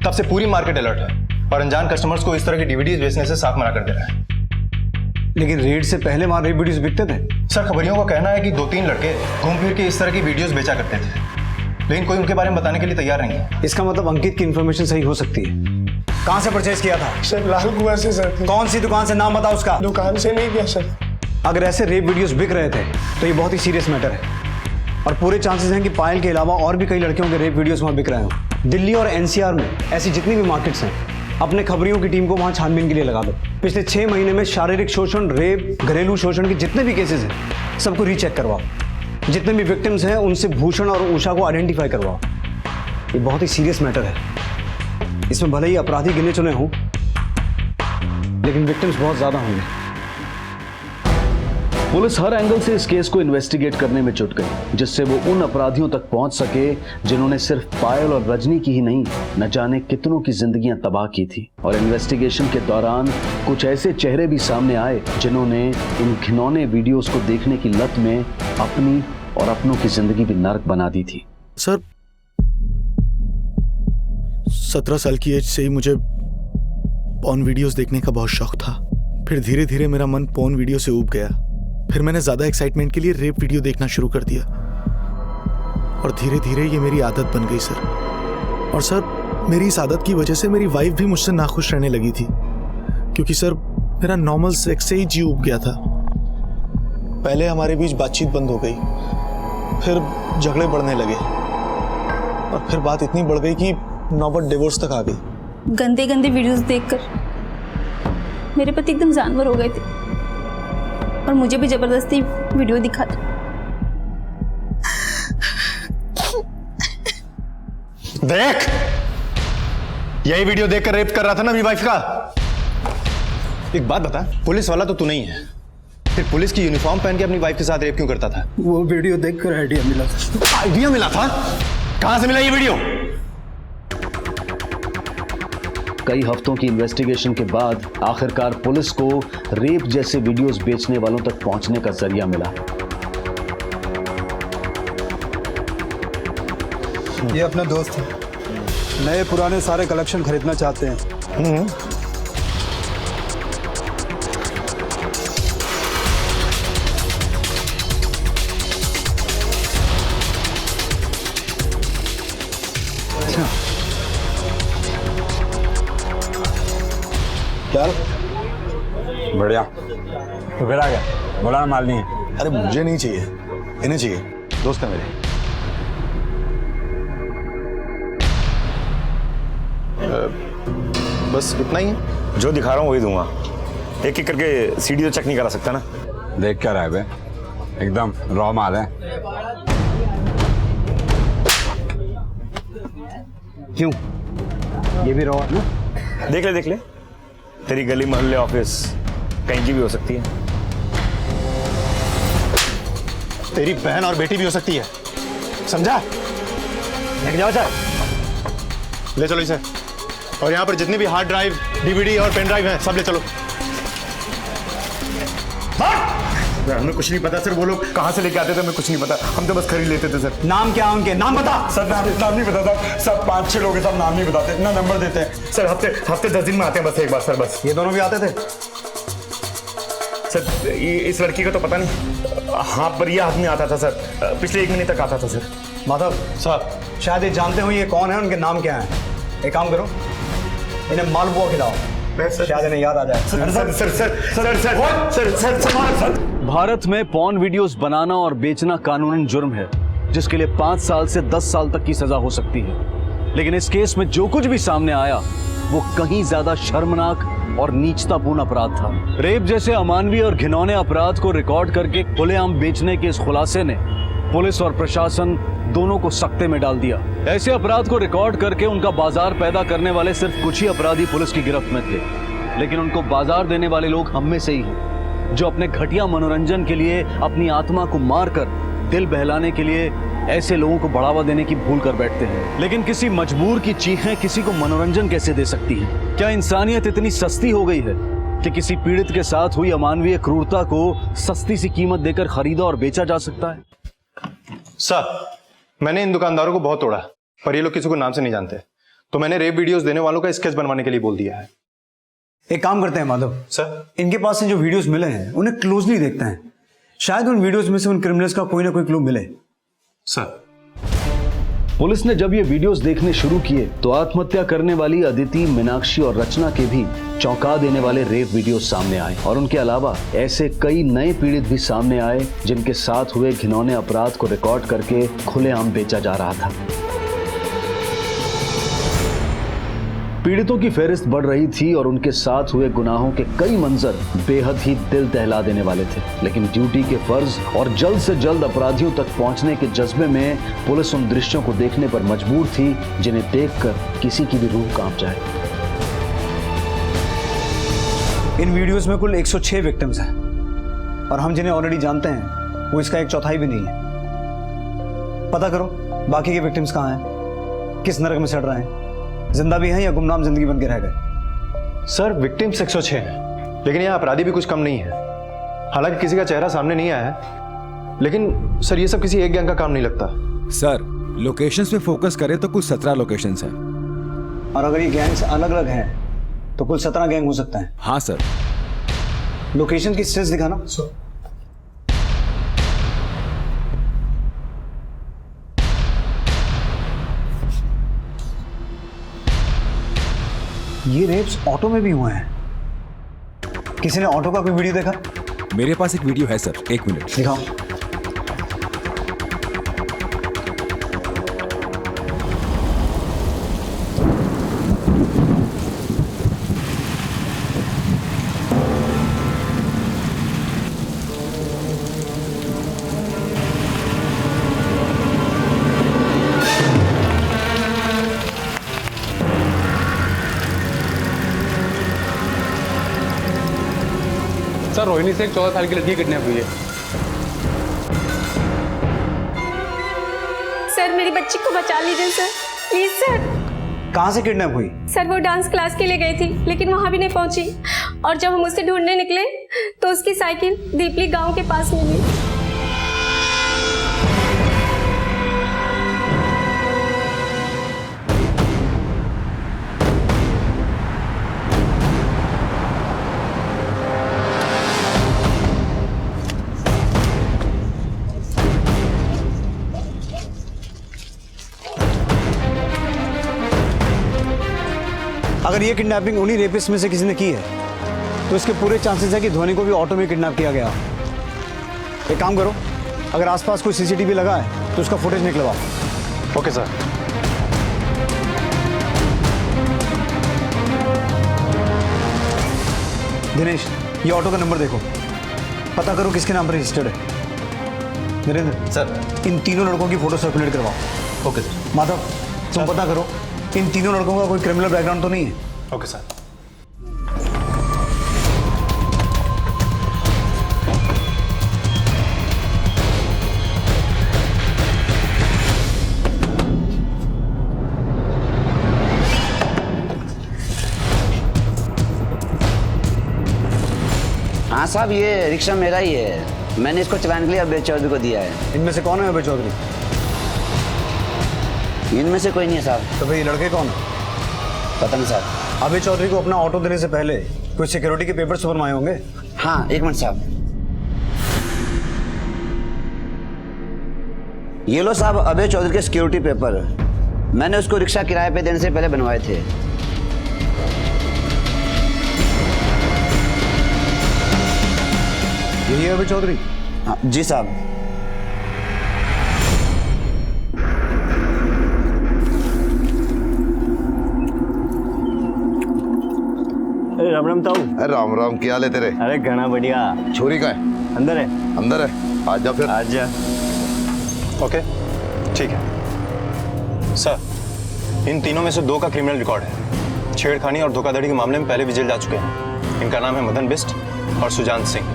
तब से पूरी मार्केट अलर्ट है और अनजान कस्टमर्स को इस तरह की डीवीडीज बेचने से साफ मना कर दे रहा है। लेकिन रेड से पहले वहां रेप वीडियोस बिकते थे। सर खबरियों का कहना है कि 2-3 लड़के घूम फिर के इस तरह की वीडियोस बेचा करते थे, लेकिन कोई उनके बारे में बताने के लिए तैयार नहीं है। इसका मतलब अंकित की इन्फॉर्मेशन सही हो सकती है। कहाँ से परचेज किया था? सर लाल कुआं से सर। कौन सी दुकान से, नाम बताओ उसका। दुकान से नहीं किया सर। अगर ऐसे रेप वीडियोस बिक रहे थे तो ये बहुत ही सीरियस मैटर है, और पूरे चांसेस हैं कि पायल के अलावा और भी कई लड़कियों के रेप वीडियोस वहां बिक रहे हो। दिल्ली और एनसीआर में ऐसी जितनी भी मार्केट्स हैं, अपने खबरियों की टीम को वहां छानबीन के लिए लगा दो। पिछले 6 महीने में शारीरिक शोषण, रेप, घरेलू शोषण के जितने भी केसेस हैं सबको रीचेक करवाओ। जितने भी विक्टिम्स हैं उनसे भूषण और उषा को आइडेंटिफाई करवाओ। ये बहुत ही सीरियस मैटर है। इसमें भले ही अपराधी गिने चुने हों, लेकिन विक्टिम्स बहुत ज्यादा होंगे। पुलिस हर एंगल से इस केस को इन्वेस्टिगेट करने में जुट गई, जिससे वो उन अपराधियों तक पहुंच सके जिन्होंने सिर्फ पायल और रजनी की ही नहीं, न जाने कितनों की जिंदगियां तबाह की थी। और इन्वेस्टिगेशन के दौरान कुछ ऐसे चेहरे भी सामने आए जिन्होंने इन घिनौने वीडियोस को देखने की लत में अपनी और अपनों की जिंदगी भी नर्क बना दी थी। सर 17 साल की एज से ही मुझे पॉर्न वीडियोस देखने का बहुत शौक था। फिर धीरे धीरे मेरा मन पॉर्न वीडियो से ऊब गया। फिर मैंने ज़्यादा एक्साइटमेंट के लिए रेप वीडियो देखना शुरू कर दिया और धीरे धीरे ये मेरी आदत बन गई सर। और सर, मेरी इस आदत की वजह से मेरी वाइफ भी मुझससे नाखुश रहने लगी थी, क्योंकि सर मेरा नॉर्मल सेक्स से ही जी उब गया था। पहले हमारे बीच बातचीत बंद हो गई, फिर झगड़े बढ़ने लगे और फिर बात इतनी बढ़ गई कि नौबत डिवोर्स तक आ गई। गंदे गंदे वीडियोस देखकर मेरे पति एकदम जानवर हो गए थे और मुझे भी जबरदस्ती वीडियो दिखाते। देख, यही वीडियो देखकर रेप कर रहा था ना मेरी वाइफ का। एक बात बता, पुलिस वाला तो तू नहीं है, फिर पुलिस की यूनिफॉर्म पहन के अपनी वाइफ के साथ रेप क्यों करता था? वो वीडियो देखकर आइडिया मिला था। आइडिया मिला था? कहां से मिला ये वीडियो? कई हफ्तों की इन्वेस्टिगेशन के बाद आखिरकार पुलिस को रेप जैसे वीडियोस बेचने वालों तक पहुंचने का जरिया मिला। ये अपना दोस्त है, नए पुराने सारे कलेक्शन खरीदना चाहते हैं। क्या बढ़िया। तो फिर आ गया, बोला ना माल नहीं है। अरे मुझे नहीं चाहिए, इन्हें चाहिए, दोस्त है मेरे। बस इतना ही है? जो दिखा रहा हूँ वही दूंगा। एक एक करके सीडी तो चेक नहीं करा सकता ना। देख क्या रहा है बे, एकदम रॉ माल है। क्यों, ये भी रॉ है ना? देख ले, तेरी गली मोहल्ले ऑफिस कहीं की भी हो सकती है। तेरी बहन और बेटी भी हो सकती है, समझा? लेके जाओ चाहे। ले चलो इसे, और यहाँ पर जितनी भी हार्ड ड्राइव, डीवीडी और पेन ड्राइव हैं, सब ले चलो। हमें कुछ नहीं पता सर, वो लोग कहाँ से लेके आते थे हमें कुछ नहीं पता, हम तो बस खरीद लेते थे सर। नाम क्या उनके, नाम बता। सर नाम नहीं पता था, सब 5-6 लोग हैं, सब नाम नहीं बताते, ना नंबर देते हैं सर। हफ्ते 10 दिन में आते हैं बस एक बार सर, बस। ये दोनों भी आते थे सर? इस लड़की का तो पता नहीं, हाँ पर ये आदमी आता था सर, पिछले 1 महीने तक आता था सर। माधव साहब, शायद ये जानते हो ये कौन है, उनके नाम क्या है। एक काम करो, इन्हें मालपुआ खिलाओ, शायद इन्हें याद आ जाए। भारत में पॉर्न वीडियोस बनाना और बेचना कानूनन जुर्म है, जिसके लिए 5 साल से 10 साल तक की सजा हो सकती है। लेकिन इस केस में जो कुछ भी सामने आया वो कहीं ज्यादा शर्मनाक और नीचतापूर्ण अपराध था। रेप जैसे अमानवीय और घिनौने अपराध को रिकॉर्ड करके खुलेआम बेचने के इस खुलासे ने पुलिस और प्रशासन दोनों को सख्ते में डाल दिया। ऐसे अपराध को रिकॉर्ड करके उनका बाजार पैदा करने वाले सिर्फ कुछ ही अपराधी पुलिस की गिरफ्त में थे, लेकिन उनको बाजार देने वाले लोग हम में से ही हैं, जो अपने घटिया मनोरंजन के लिए अपनी आत्मा को मारकर दिल बहलाने के लिए ऐसे लोगों को बढ़ावा देने की भूल कर बैठते हैं। लेकिन किसी मजबूर की चीखें किसी को मनोरंजन कैसे दे सकती हैं? क्या इंसानियत इतनी सस्ती हो गई है कि किसी पीड़ित के साथ हुई अमानवीय क्रूरता को सस्ती सी कीमत देकर खरीदा और बेचा जा सकता है? सर, मैंने इन दुकानदारों को बहुत तोड़ा, पर ये लोग किसी को नाम से नहीं जानते, तो मैंने रेप वीडियोस देने वालों का स्केच बनवाने के लिए बोल दिया है। एक काम करते हैं माधव सर, इनके पास से जो वीडियोस मिले हैं उन्हें क्लोजली देखते हैं, शायद उन वीडियोस में से उन क्रिमिनल्स का कोई ना कोई क्लू मिले। सर, पुलिस ने जब ये वीडियोस देखने शुरू किए तो आत्महत्या करने वाली अदिति, मीनाक्षी और रचना के भी चौंका देने वाले रेप वीडियोस सामने आए, और उनके अलावा ऐसे कई नए पीड़ित भी सामने आए जिनके साथ हुए घिनौने अपराध को रिकॉर्ड करके खुलेआम बेचा जा रहा था। पीड़ितों की फेहरिस्त बढ़ रही थी और उनके साथ हुए गुनाहों के कई मंजर बेहद ही दिल दहला देने वाले थे, लेकिन ड्यूटी के फर्ज और जल्द से जल्द अपराधियों तक पहुंचने के जज्बे में पुलिस उन दृश्यों को देखने पर मजबूर थी जिन्हें देखकर किसी की भी रूह कांप जाए। इन वीडियोस में कुल 106 विक्टिम्स हैं और हम जिन्हें ऑलरेडी जानते हैं वो इसका 1/4 भी नहीं है। पता करो बाकी के विक्टिम्स कहाँ हैं, किस नरक में सड़ रहे हैं, जिंदा भी हैं या गुमनाम जिंदगी बन के रह गए। सर, विक्टिम्स 106 हैं, लेकिन यहाँ अपराधी भी कुछ कम नहीं है। हालांकि किसी का चेहरा सामने नहीं आया है, लेकिन सर ये सब किसी एक गैंग का काम नहीं लगता। सर, लोकेशंस पे फोकस करें तो कुछ 17 लोकेशंस हैं। और अगर ये गैंग्स अलग अलग हैं तो कुल 17 गैंग हो सकता है। हाँ सर। लोकेशन की स्ट्रेस दिखाना। ये रेप्स ऑटो में भी हुए हैं। किसी ने ऑटो का कोई वीडियो देखा? मेरे पास एक वीडियो है सर, 1 मिनट दिखाओ। सर रोहिणी से एक 14 साल की लड़की किडनैप हुई है। सर मेरी बच्ची को बचा लीजिए सर, प्लीज सर। कहाँ से किडनैप हुई? सर वो डांस क्लास के लिए गई थी लेकिन वहां भी नहीं पहुंची, और जब हम उसे ढूंढने निकले तो उसकी साइकिल दीपली गांव के पास मिली। अगर ये किडनैपिंग उन्हीं रेपिस्ट में से किसी ने की है तो इसके पूरे चांसेस है कि ध्वनि को भी ऑटो में किडनैप किया गया। एक काम करो, अगर आसपास कोई सीसीटीवी लगा है तो उसका फुटेज निकलवाओ। Okay sir. दिनेश, ये ऑटो का नंबर देखो, पता करो किसके नाम पर रजिस्टर्ड है। नरेंद्र सर, इन तीनों लड़कों की फोटो सर्कुलेट करवाओ। Okay sir. माधव, तुम पता करो इन तीनों लड़कों का कोई क्रिमिनल बैकग्राउंड तो नहीं है। Okay sir. हाँ साहब, ये रिक्शा मेरा ही है, मैंने इसको चलाने के लिए अभय चौधरी को दिया है। इनमें से कौन है अभय चौधरी? इनमें से कोई नहीं है साहब। तो भाई ये लड़के कौन है? पता नहीं साहब। अभय चौधरी को अपना ऑटो देने से पहले कोई सिक्योरिटी के पेपर्स तो बनवाए होंगे? हाँ, 1 मिनट साहब। ये लो साहब अभय चौधरी के सिक्योरिटी पेपर, मैंने उसको रिक्शा किराए पे देने से पहले बनवाए थे। यही है अभय चौधरी? हाँ जी साहब। राम राम ताऊ। अरे राम राम, क्या हाल है तेरे? अरे घना बढ़िया। छोरी कहाँ है? अंदर है। अंदर है? आज जा फिर। आज जा। ओके ठीक है सर। इन तीनों में से 2 का क्रिमिनल रिकॉर्ड है। छेड़खानी और धोखाधड़ी के मामले में पहले भी जेल जा चुके हैं। इनका नाम है मदन बिस्ट और सुजान सिंह।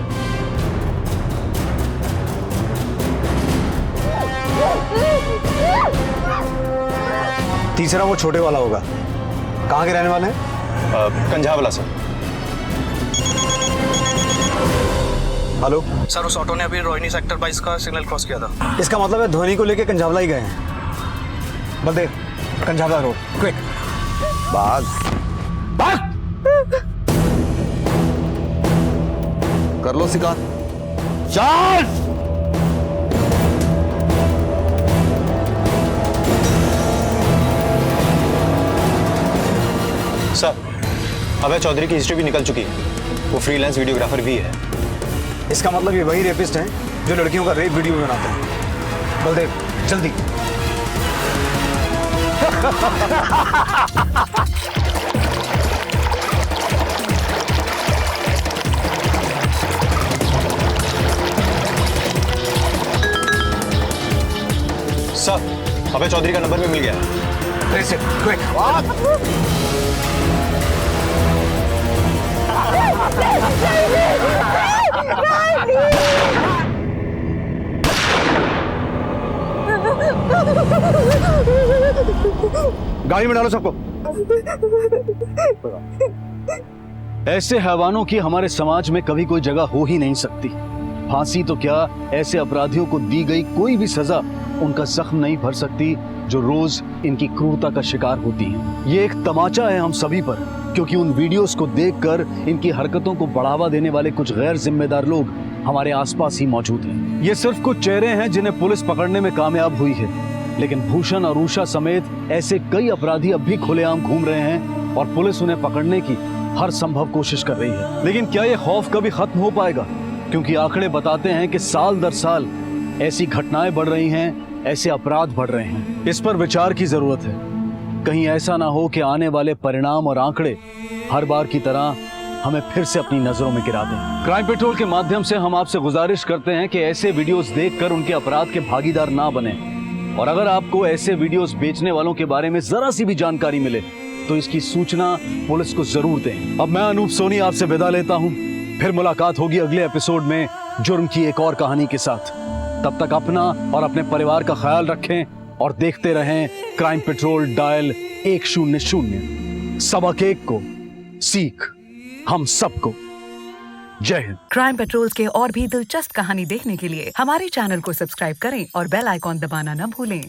तीसरा वो छोटे वाला होगा। कहाँ के रहने वाले हैं? कंझावला सर। हेलो सर, उस ऑटो ने अभी रोहिणी सेक्टर 22 का सिग्नल क्रॉस किया था। इसका मतलब है ध्वनि को लेके कंझावला ही गए हैं। Baldev, Kanjhawala road, quick. भाग भाग। कर लो शिकार। चल। सर, अभय चौधरी की हिस्ट्री भी निकल चुकी है। वो फ्रीलांस वीडियोग्राफर भी है। इसका मतलब ये वही रेपिस्ट हैं जो लड़कियों का रेप वीडियो बनाते हैं। बलदेव जल्दी। सर, अभय चौधरी का नंबर भी मिल गया है। Trace it, quick. गाड़ी में डालो सबको। ऐसे हैवानों की हमारे समाज में कभी कोई जगह हो ही नहीं सकती। फांसी तो क्या, ऐसे अपराधियों को दी गई कोई भी सजा उनका जख्म नहीं भर सकती जो रोज इनकी क्रूरता का शिकार होती हैं। ये एक तमाचा है हम सभी पर, क्योंकि उन वीडियोस को देखकर इनकी हरकतों को बढ़ावा देने वाले कुछ गैर जिम्मेदार लोग हमारे आसपास ही मौजूद हैं। ये सिर्फ कुछ चेहरे हैं जिन्हें पुलिस पकड़ने में कामयाब हुई है, लेकिन भूषण और उषा समेत ऐसे कई अपराधी अब भी खुलेआम घूम रहे हैं और पुलिस उन्हें पकड़ने की हर संभव कोशिश कर रही है। लेकिन क्या ये खौफ कभी खत्म हो पाएगा? क्योंकि आंकड़े बताते हैं कि साल दर साल ऐसी घटनाएं बढ़ रही हैं, ऐसे अपराध बढ़ रहे हैं। इस पर विचार की जरूरत है। कहीं ऐसा ना हो कि आने वाले परिणाम और आंकड़े हर बार की तरह हमें फिर से अपनी नजरों में गिरा दें। क्राइम पेट्रोल के माध्यम से हम आपसे गुजारिश करते हैं कि ऐसे वीडियोस देखकर उनके अपराध के भागीदार ना बने, और अगर आपको ऐसे वीडियोस बेचने वालों के बारे में जरा सी भी जानकारी मिले तो इसकी सूचना पुलिस को जरूर दें। अब मैं अनूप सोनी आपसे विदा लेता हूं, फिर मुलाकात होगी अगले एपिसोड में जुर्म की एक और कहानी के साथ। तब तक अपना और अपने परिवार का ख्याल रखें और देखते रहें क्राइम पेट्रोल डायल 100। सबक एक को सीख हम सबको। जय हिंद। क्राइम पेट्रोल के और भी दिलचस्प कहानी देखने के लिए हमारे चैनल को सब्सक्राइब करें और बेल आइकॉन दबाना न भूलें।